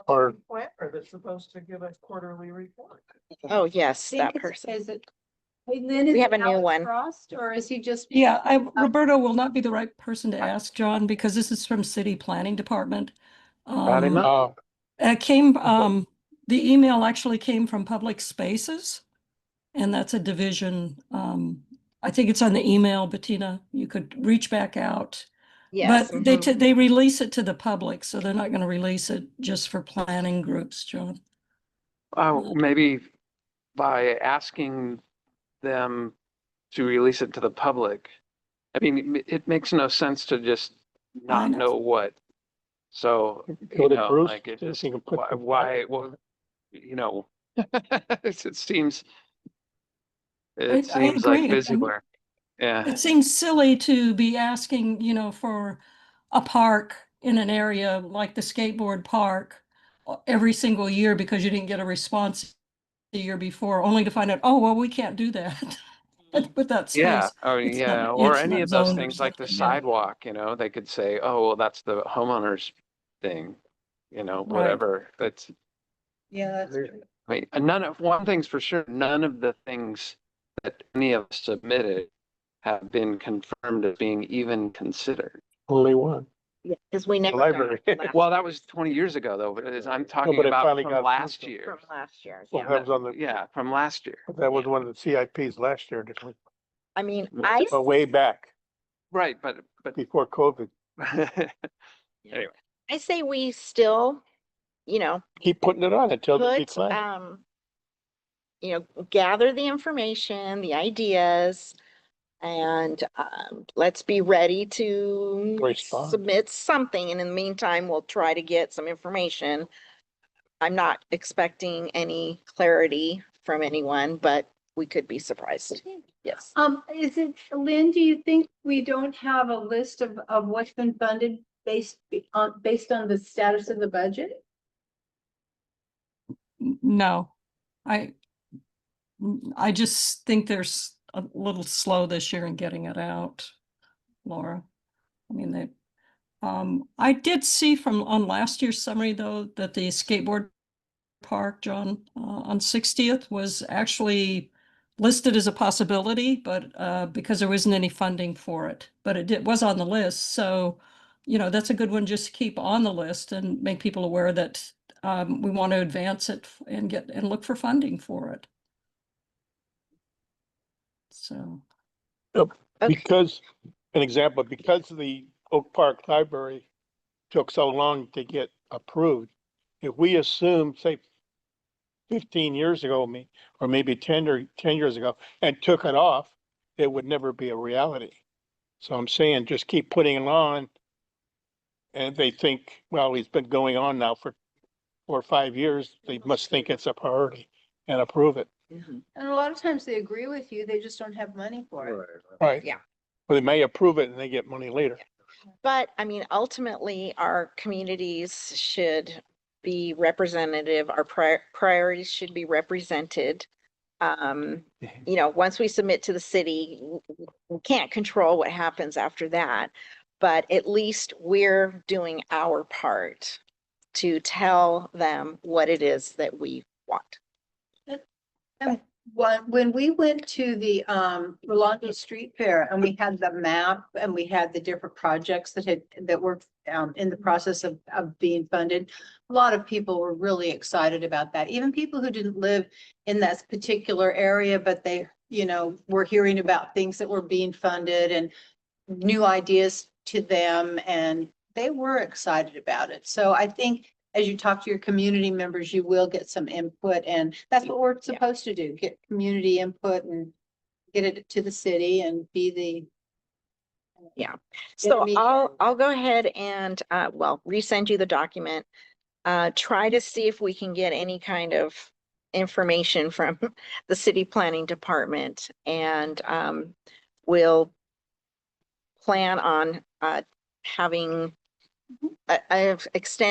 Or- Planner that's supposed to give us quarterly report. Oh, yes, Think that it's- person. Is it? Hey, Lynn, We is have it a new Alex one. Frost, or is he just? Yeah, Roberto will not be the right person to ask, John, because this is from City Planning Department. Got him up. It came, the email actually came from Public Spaces, and that's a division. I think it's on the email, Bettina. You could reach back out. Yes. But they release it to the public, so they're not going to release it just for planning groups, John. Maybe by asking them to release it to the public. It makes no sense to just not know what. So, Go to Bruce, like it see if just, he can put why, well, it seems, it I seems like agree. busy work. Yeah. It seems silly to be asking, for a park in an area like the skateboard park every single year because you didn't get a response the year before, only to find out, oh, well, we can't do that. But that Yeah, stays. oh, It's yeah, not, or it's any not of those zoned or things like the something, yeah. sidewalk, they could say, oh, well, that's the homeowner's thing, Right. whatever. That's, Yeah, that's true. I mean, one thing's for sure, none of the things that any of us submitted have been confirmed as being even considered. Only one. Yeah, because we never. library. got last Well, that year. was 20 years ago though, but I'm talking but it about finally from got last approved, year. From last year, Well, yeah. that was on the, Yeah, from last year. that was one of the CIPs last year, I mean, but way back Right, but before COVID. anyway, I say we still, Keep putting it on until they put, decline. gather the information, the ideas, and let's be ready to Respond. submit something. And in the meantime, we'll try to get some information. I'm not expecting any clarity from anyone, but we could be surprised. Yes. Is it, Lynn, do you think we don't have a list of what's been funded based on the status of the budget? No, I just think there's a little slow this year in getting it out, Laura. I mean, I did see on last year's summary though, that the skateboard park, John, on 60th was actually listed as a possibility, but because there wasn't any funding for it, but it was on the list. So, that's a good one just to keep on the list and make people aware that we want to advance it and look for funding for it. So. Because, an example, because the Oak Park Library took so long to get approved, if we assume, say, 15 years ago, or maybe 10 years ago, and took it off, it would never be a reality. So I'm saying just keep putting it on. And they think, well, he's been going on now for 4 or 5 years. They must think it's a priority and approve it. And a lot of times they agree with you, they just don't have money for it. Right. Yeah. Well, they may approve it and they get money later. But I mean, ultimately, our communities should be representative, our priorities should be represented. Once we submit to the city, we can't control what happens after that, but at least we're doing our part to tell them what it is that we want. And when we went to the Rolando Street Fair and we had the map and we had the different projects that were in the process of being funded, a lot of people were really excited about that. Even people who didn't live in that particular area, but they, were hearing about things that were being funded and new ideas to them, and they were excited about it. So I think as you talk to your community members, you will get some input, and that's what we're supposed to do, get community input and get it to the city and be the. Yeah, so I'll go ahead and, resend you the document. Try to see if we can get any kind of information from the city planning department, and we'll plan on having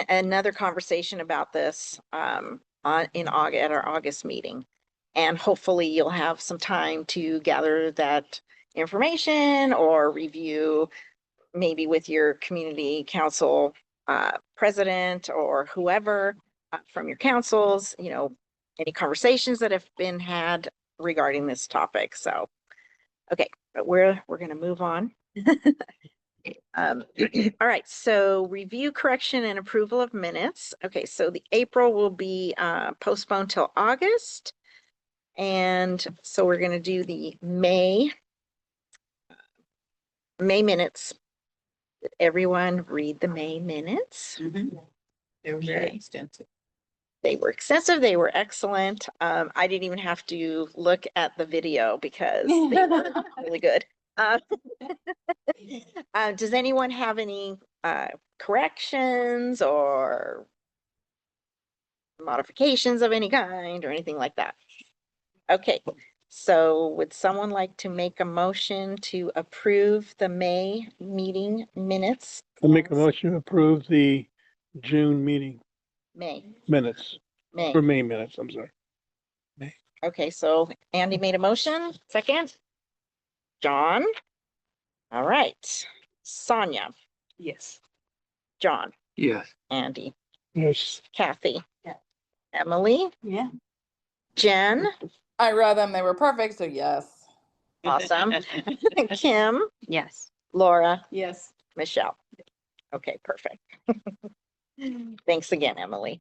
another conversation about this in August, at our August meeting. And hopefully you'll have some time to gather that information or review maybe with your community council president or whoever from your councils, any conversations that have been had regarding this topic. So, okay, but we're going to move on. All right, so review, correction, and approval of minutes. Okay, so the April will be postponed till August. And so we're going to do the May minutes. Did everyone read the May minutes? They were very extensive. They were extensive. They were excellent. I didn't even have to look at the video because they were really good. Does anyone have any corrections or modifications of any kind or anything like that? Okay, so would someone like to make a motion to approve the May meeting minutes? I'll make a motion to approve the June meeting minutes. May. Or May minutes, I'm sorry. Okay, so Andy made a motion, second? John. All right. Sonia, Yes. John, Yes. Andy, Yes. Kathy. Yeah. Emily, Yeah. Jen, I read them. They were perfect. So yes. awesome. Kim, Yes. Laura, Yes. Michelle. Okay, perfect. Thanks again, Emily.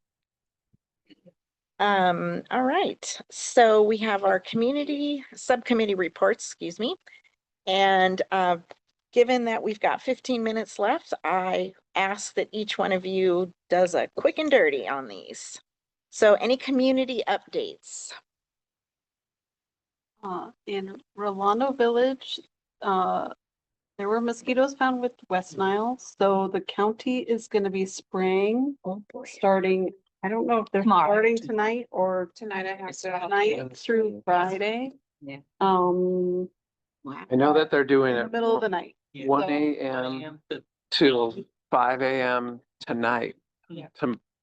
All right, so we have our community subcommittee reports, excuse me. And given that we've got 15 minutes left, I ask that each one of you does a quick and dirty on these. So any community updates? In Rolando Village, there were mosquitoes found with West Nile, so the county is gonna be spraying starting, I don't know if they're starting tonight or Tonight I have to. tonight through Friday. Yeah. I know that they're doing In the it middle of the night. 1 a.m. till 5 a.m. tonight. Yeah.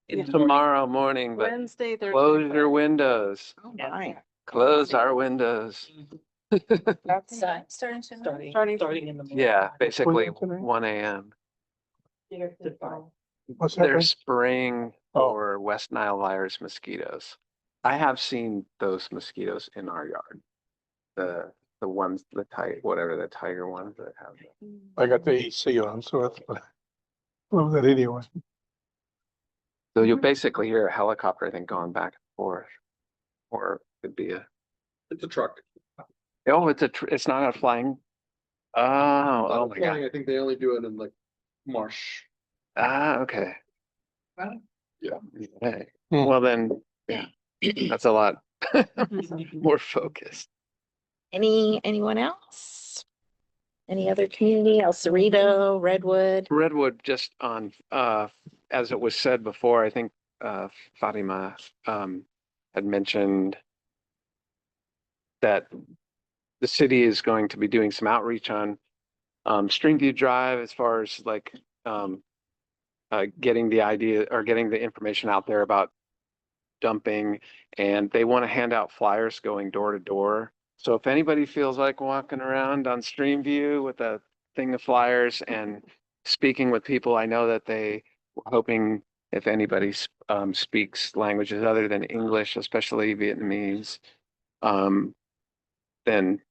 Tomorrow morning, but Wednesday, Thursday. close your windows. Oh my. Close our windows. That's Starting tonight. Starting in the morning. Yeah, basically When tonight? 1 a.m. What's They're happening? spraying Oh. for West Nile virus mosquitoes. I have seen those mosquitoes in our yard. The ones, the tiger, whatever the tiger ones that have. I got the AC on, so it's, love that anyway. So you'll basically hear a helicopter, I think, going back and forth. Or it could be It's a truck. oh, it's not a flying. Oh my God. I think they only do it in like marsh. Ah, okay. Yeah. Okay. Well then, yeah, that's a lot more focused. anyone else? Any other community? El Cerrito, Redwood? Redwood, just on, as it was said before, I think, Fatima, had mentioned that the city is going to be doing some outreach on, Streamview Drive as far as like, getting the idea or getting the information out there about dumping, and they want to hand out flyers going door to door. So if anybody feels like walking around on Streamview with a thing of flyers and speaking with people, I know that they were hoping if anybody speaks languages other than English, especially Vietnamese, then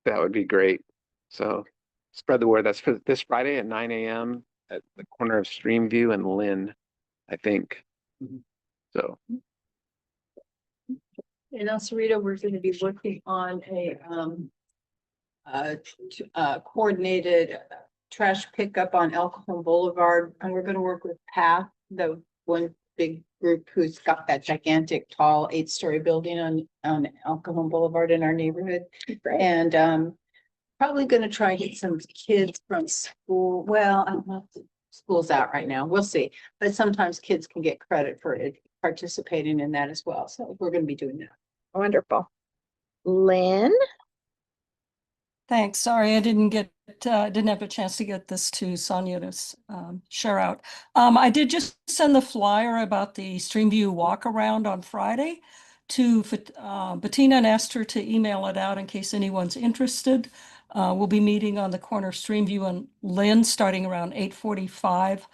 that would be great. So spread the word. That's for this Friday at 9 a.m. at the corner of Streamview and Lynn, I think. So In El Cerrito, we're gonna be working on coordinated trash pickup on El Cajon Boulevard, and we're gonna work with PATH, the one big group who's got that gigantic, tall, 8-story building on El Cajon Boulevard in our neighborhood. And probably gonna try and get some kids from school. Well, I'm not, school's out right now. We'll see. But sometimes kids can get credit for it, participating in that as well. So we're gonna be doing that. Wonderful. Lynn? Thanks. Sorry, I didn't have a chance to get this to Sonia to share out. I did just send the flyer about the Streamview walk around on Friday to Bettina and asked her to email it out in case anyone's interested. We'll be meeting on the corner of Streamview and Lynn starting around 8:45.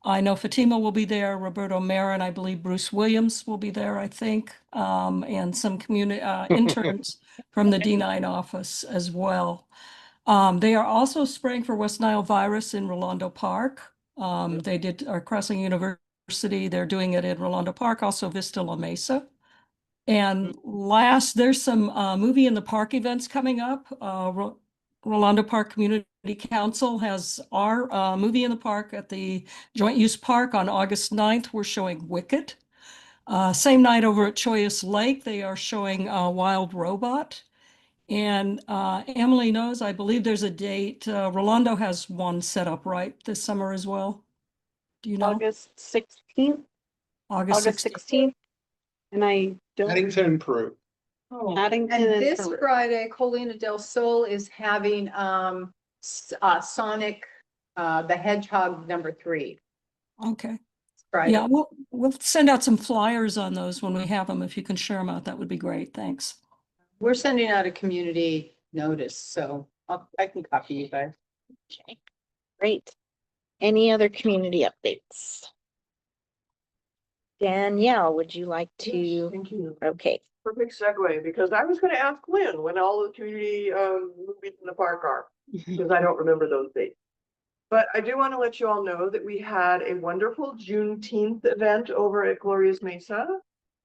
I know Fatima will be there, Roberto Marin, I believe Bruce Williams will be there, I think, and some community interns from the D9 office as well. They are also spraying for West Nile virus in Rolando Park. They are crossing University. They're doing it in Rolando Park, also Vista La Mesa. And last, there's some movie in the park events coming up. Rolando Park Community Council has our movie in the park at the Joint Use Park on August 9th. We're showing Wicked. Same night over at Choyas Lake, they are showing Wild Robot. And Emily knows, I believe there's a date. Rolando has one set up, right, this summer as well? Do you know? August 16th. August 16th. And I don't. Paddington, Peru. Paddington And and this Peru. Friday, Colina del Sol is having Sonic the Hedgehog #3. Okay. Friday. Yeah, we'll send out some flyers on those when we have them. If you can share them out, that would be great. Thanks. We're sending out a community notice, so I can copy you guys. Okay, great. Any other community updates? Danielle, would you like Yes, to? thank you. Okay, Perfect segue, because I was gonna ask Lynn when all the community movies in the park are, because I don't remember those dates. But I do want to let you all know that we had a wonderful Juneteenth event over at Gloria's Mesa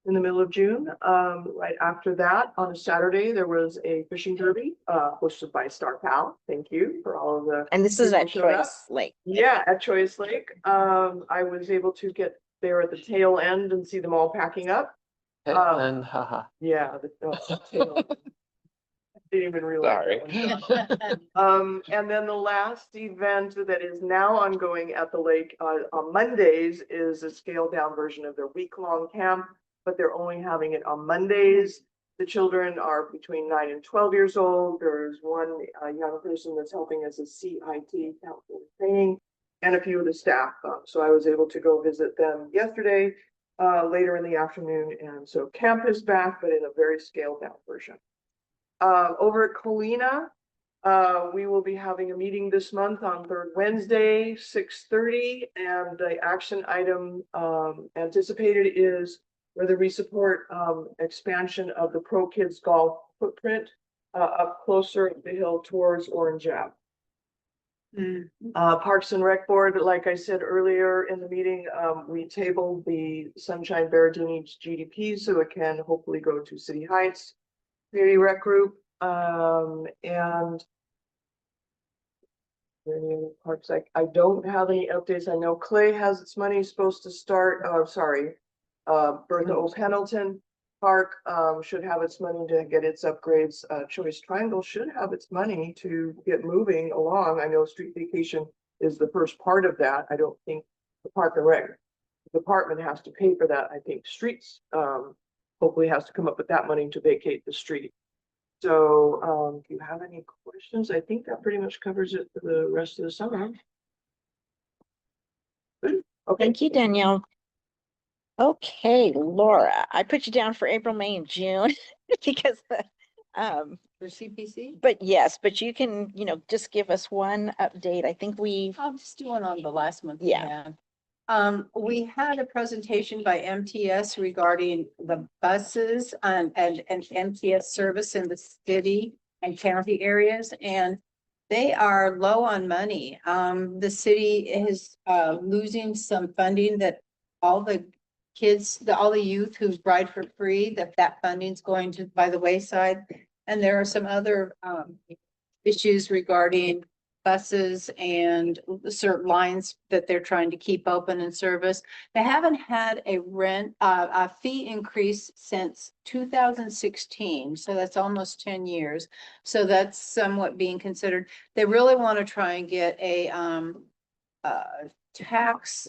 in the middle of June. Right after that, on a Saturday, there was a fishing derby hosted by Star Pal. Thank you for all of the. and this is people at who showed up. Choice Lake. Yeah, at Choice Lake. I was able to get there at the tail end and see them all packing up. And haha, Yeah, the tail. Didn't even realize. sorry. that one. And then the last event that is now ongoing at the lake on Mondays is a scaled down version of their week-long camp, but they're only having it on Mondays. The children are between 9 and 12 years old. There's one young person that's helping as a CIT counselor training, and a few of the staff. So I was able to go visit them yesterday, later in the afternoon, and so camp is back, but in a very scaled down version. Over at Colina, we will be having a meeting this month on third Wednesday, 6:30, and the action item anticipated is whether we support expansion of the Pro Kids Golf footprint up closer the hill towards Orange Ave. Parks and Rec Board, like I said earlier in the meeting, we tabled the Sunshine Berardini's GDP so it can hopefully go to City Heights Community Rec Group, and any other parks. I don't have any updates. I know Clay has its money supposed to start, Bertha O. Pendleton Park, should have its money to get its upgrades. Choice Triangle should have its money to get moving along. I know Street Vacation is the first part of that. I don't think the Park and Rec department has to pay for that. I think Streets, hopefully has to come up with that money to vacate the street. So, if you have any questions, I think that pretty much covers it for the rest of the summer. Good. Okay. Thank you, Danielle. Okay, Laura, I put you down for April, May, and June because For CPC? but yes, but you can, just give us one update. I think I'll just do one on the last month. Yeah. We had a presentation by MTS regarding the buses and MTS service in the city and county areas, and they are low on money. The city is losing some funding that all the kids, all the youth who ride for free, that funding's going to by the wayside. And there are some other issues regarding buses and certain lines that they're trying to keep open and service. They haven't had a fee increase since 2016, so that's almost 10 years. So that's somewhat being considered. They really want to try and get a tax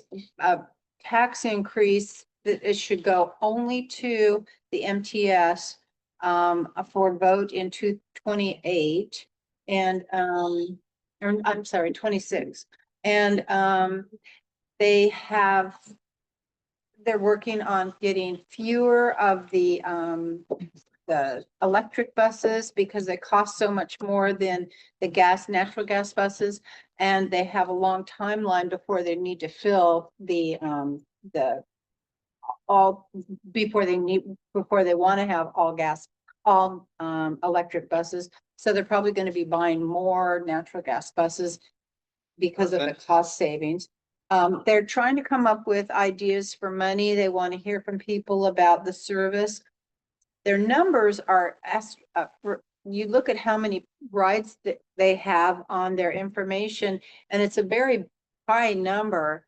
increase that it should go only to the MTS for vote in 2028 and or I'm sorry, 26. And they're working on getting fewer of the electric buses because they cost so much more than the natural gas buses. And they have a long timeline before they need to fill before they want to have all electric buses. So they're probably going to be buying more natural gas buses because of the cost savings. They're trying to come up with ideas for money. They want to hear from people about the service. Their numbers are, you look at how many rides that they have on their information, and it's a very high number.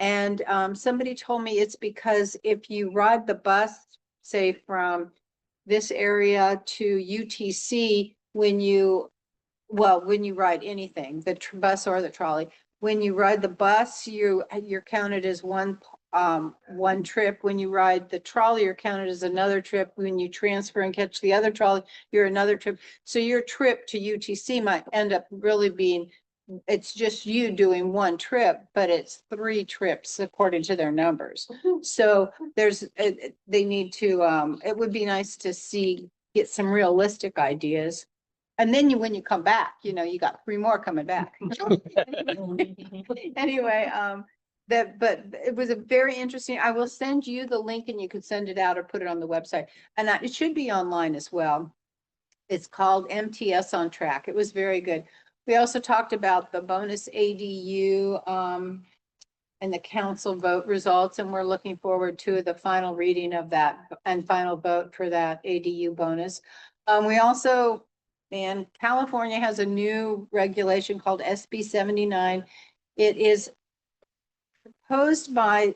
And somebody told me it's because if you ride the bus, say from this area to UTC, when you ride anything, the bus or the trolley, when you ride the bus, you're counted as one trip. When you ride the trolley, you're counted as another trip. When you transfer and catch the other trolley, you're another trip. So your trip to UTC might end up really being, it's just you doing one trip, but it's 3 trips according to their numbers. So they need to, it would be nice to get some realistic ideas And then when you come back, you know, you got 3 more coming back. Anyway, but it was a very interesting, I will send you the link and you could send it out or put it on the website. And it should be online as well. It's called MTS on Track. It was very good. We also talked about the bonus ADU, and the council vote results, and we're looking forward to the final reading of that and final vote for that ADU bonus. We also, and California has a new regulation called SB 79. It is proposed by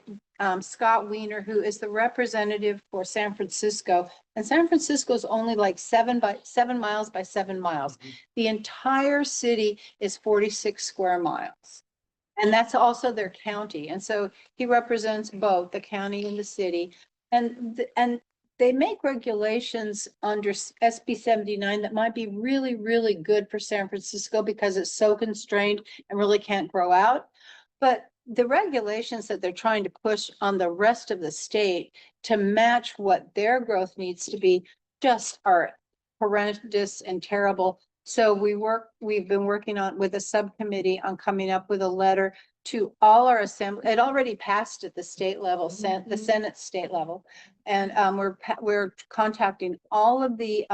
Scott Wiener, who is the representative for San Francisco. And San Francisco is only like 7 miles by 7 miles. The entire city is 46 square miles. And that's also their county. And so he represents both the county and the city. And they make regulations under SB 79 that might be really, really good for San Francisco because it's so constrained and really can't grow out. But the regulations that they're trying to push on the rest of the state to match what their growth needs to be just are horrendous and terrible. So we've been working on with a subcommittee on coming up with a letter to all our assembly. It already passed at the state level, the Senate state level. And we're contacting all of the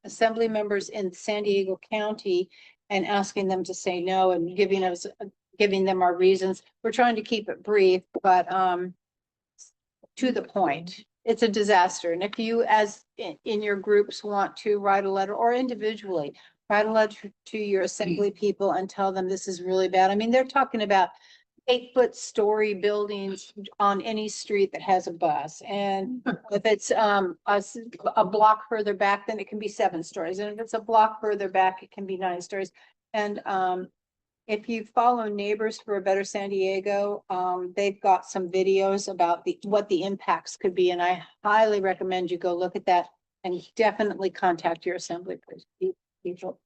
assembly members in San Diego County and asking them to say no and giving them our reasons. We're trying to keep it brief, but to the point. It's a disaster. And if you, as in your groups, want to write a letter or individually, write a letter to your assembly people and tell them this is really bad. I mean, they're talking about 8-foot story buildings on any street that has a bus. And if it's a block further back, then it can be 7 stories. And if it's a block further back, it can be 9 stories. And if you follow Neighbors for a Better San Diego, they've got some videos about what the impacts could be. And I highly recommend you go look at that and definitely contact your assembly people.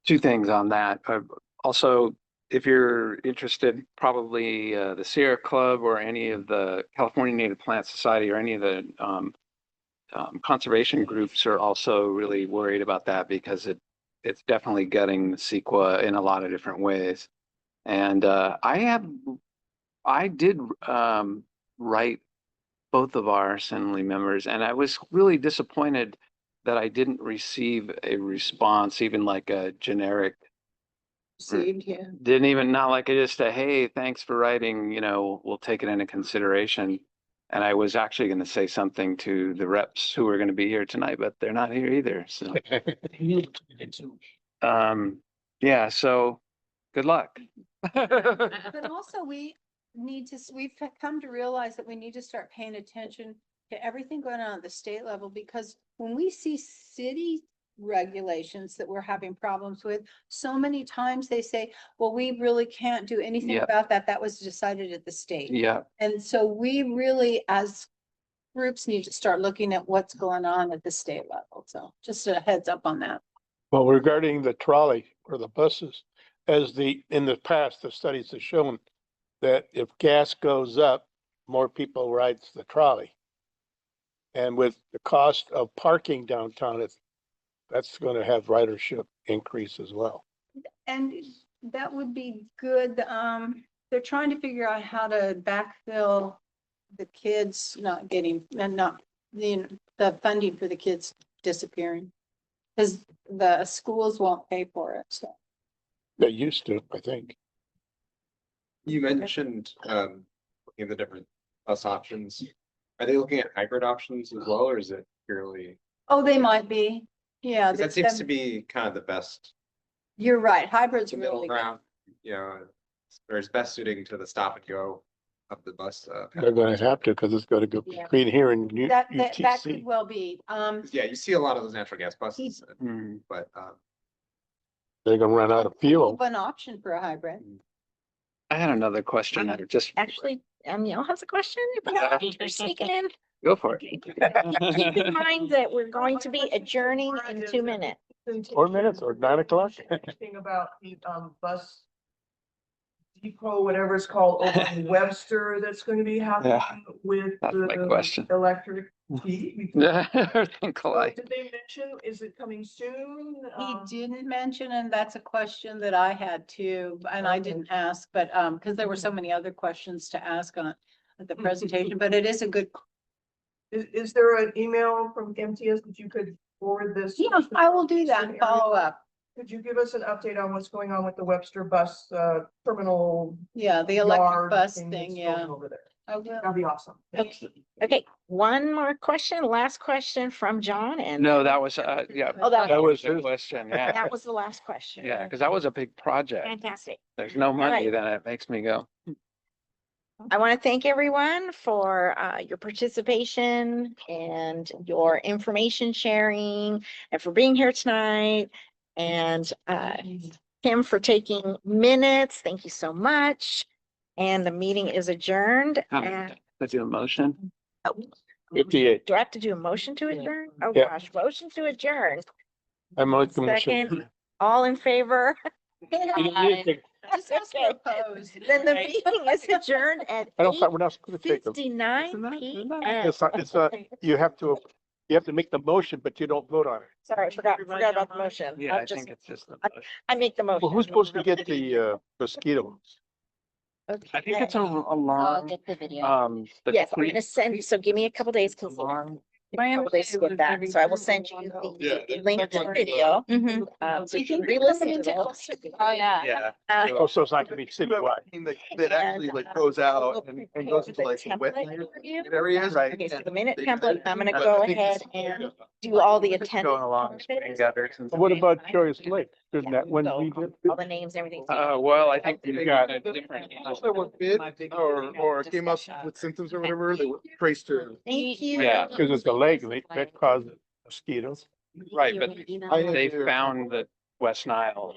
2 things on that. Also, if you're interested, probably the Sierra Club or any of the California Native Plant Society or any of the conservation groups are also really worried about that because it's definitely gutting the CEQA in a lot of different ways. And I did write both of our assembly members, and I was really disappointed that I didn't receive a response, even like a generic. Received, yeah. Didn't even, not like just a, hey, thanks for writing, you know, we'll take it into consideration. And I was actually going to say something to the reps who are going to be here tonight, but they're not here either. So, yeah, so good luck. But also we've come to realize that we need to start paying attention to everything going on at the state level, because when we see city regulations that we're having problems with, so many times they say, well, we really can't do anything Yep. about that. That was decided at the state. Yeah. And so we really, as groups, need to start looking at what's going on at the state level. So just a heads up on that. Well, regarding the trolley or the buses, in the past, the studies have shown that if gas goes up, more people rides the trolley. And with the cost of parking downtown, that's going to have ridership increase as well. And that would be good. They're trying to figure out how to backfill the kids not getting, and not, the funding for the kids disappearing. Because the schools won't pay for it, so. They used to, I think. You mentioned looking at the different bus options. Are they looking at hybrid options as well, or is it purely? Oh, they might be, yeah. 'Cause that seems to be kind of the best. You're right, hybrids are Middle really good. ground, you know, or it's best suiting to the stop and go of the bus. They're going to have to, because it's going to go Yeah. between here and That UTC. could well be, Yeah, you see a lot of those natural gas buses, but They're going to run out of fuel. an option for a hybrid. I had another question. I just Actually, Neil has a question. You're sneaking in. go for it. Keep in mind that we're going to be adjourning in 2 minutes. 4 minutes or 9 o'clock? Thing about the bus depot, whatever it's called, over in Webster that's going to be happening with That's my the question. electric tea? Think So alike. did they mention, is it coming soon? He didn't mention, and that's a question that I had too, and I didn't ask, but, because there were so many other questions to ask on at the presentation, but it is a good. Is there an email from MTS that you could forward this? Yeah, I will do that and follow up. Could you give us an update on what's going on with the Webster bus terminal? Yeah, the yard electric bus that's thing, going yeah. Over there. I will. That'd be awesome. Okay, okay, one more question, last question from John and. No, that was, yeah. Oh, that was the his- question, yeah. That was the last question. Yeah, because that was a big project. Fantastic. There's no money, right. then it makes me go. I want to thank everyone for your participation and your information sharing and for being here tonight. And Tim for taking minutes. Thank you so much. And the meeting is adjourned. And Let's do a motion. 58. do I have to do a motion to adjourn? Oh, Yeah. gosh, motion to adjourn. I'm on the motion. Second, all in favor? This is Okay. proposed. Then the meeting is adjourned at I don't, we're not supposed to take them. 8:59 p.m. It's not, you have to make the motion, but you don't vote on it. Sorry, I forgot about the motion. Yeah, I'll I just- think it's just the motion. I make the motion. Well, who's supposed to get the mosquitoes? I think it's along, the video. the Yes, I'm creek. gonna send, so give me a couple days, because My couple days to get that, so I will send you the link to the video. So you can re-listen to it. Oh, yeah. Yeah. Oh, so it's not gonna be citywide. That actually like goes out and goes into like the wetland areas, right? Okay, so the minute template, I'm gonna go ahead and do all the attendance. Going along spring gutters and. What about Joyous Lake? Isn't that one we did? All the names, everything. Well, I think You got a different. There were bid or came up with symptoms or whatever, they were traced to. Thank you. Yeah. Because it's a lake, that causes mosquitoes. Right, but they found that West Nile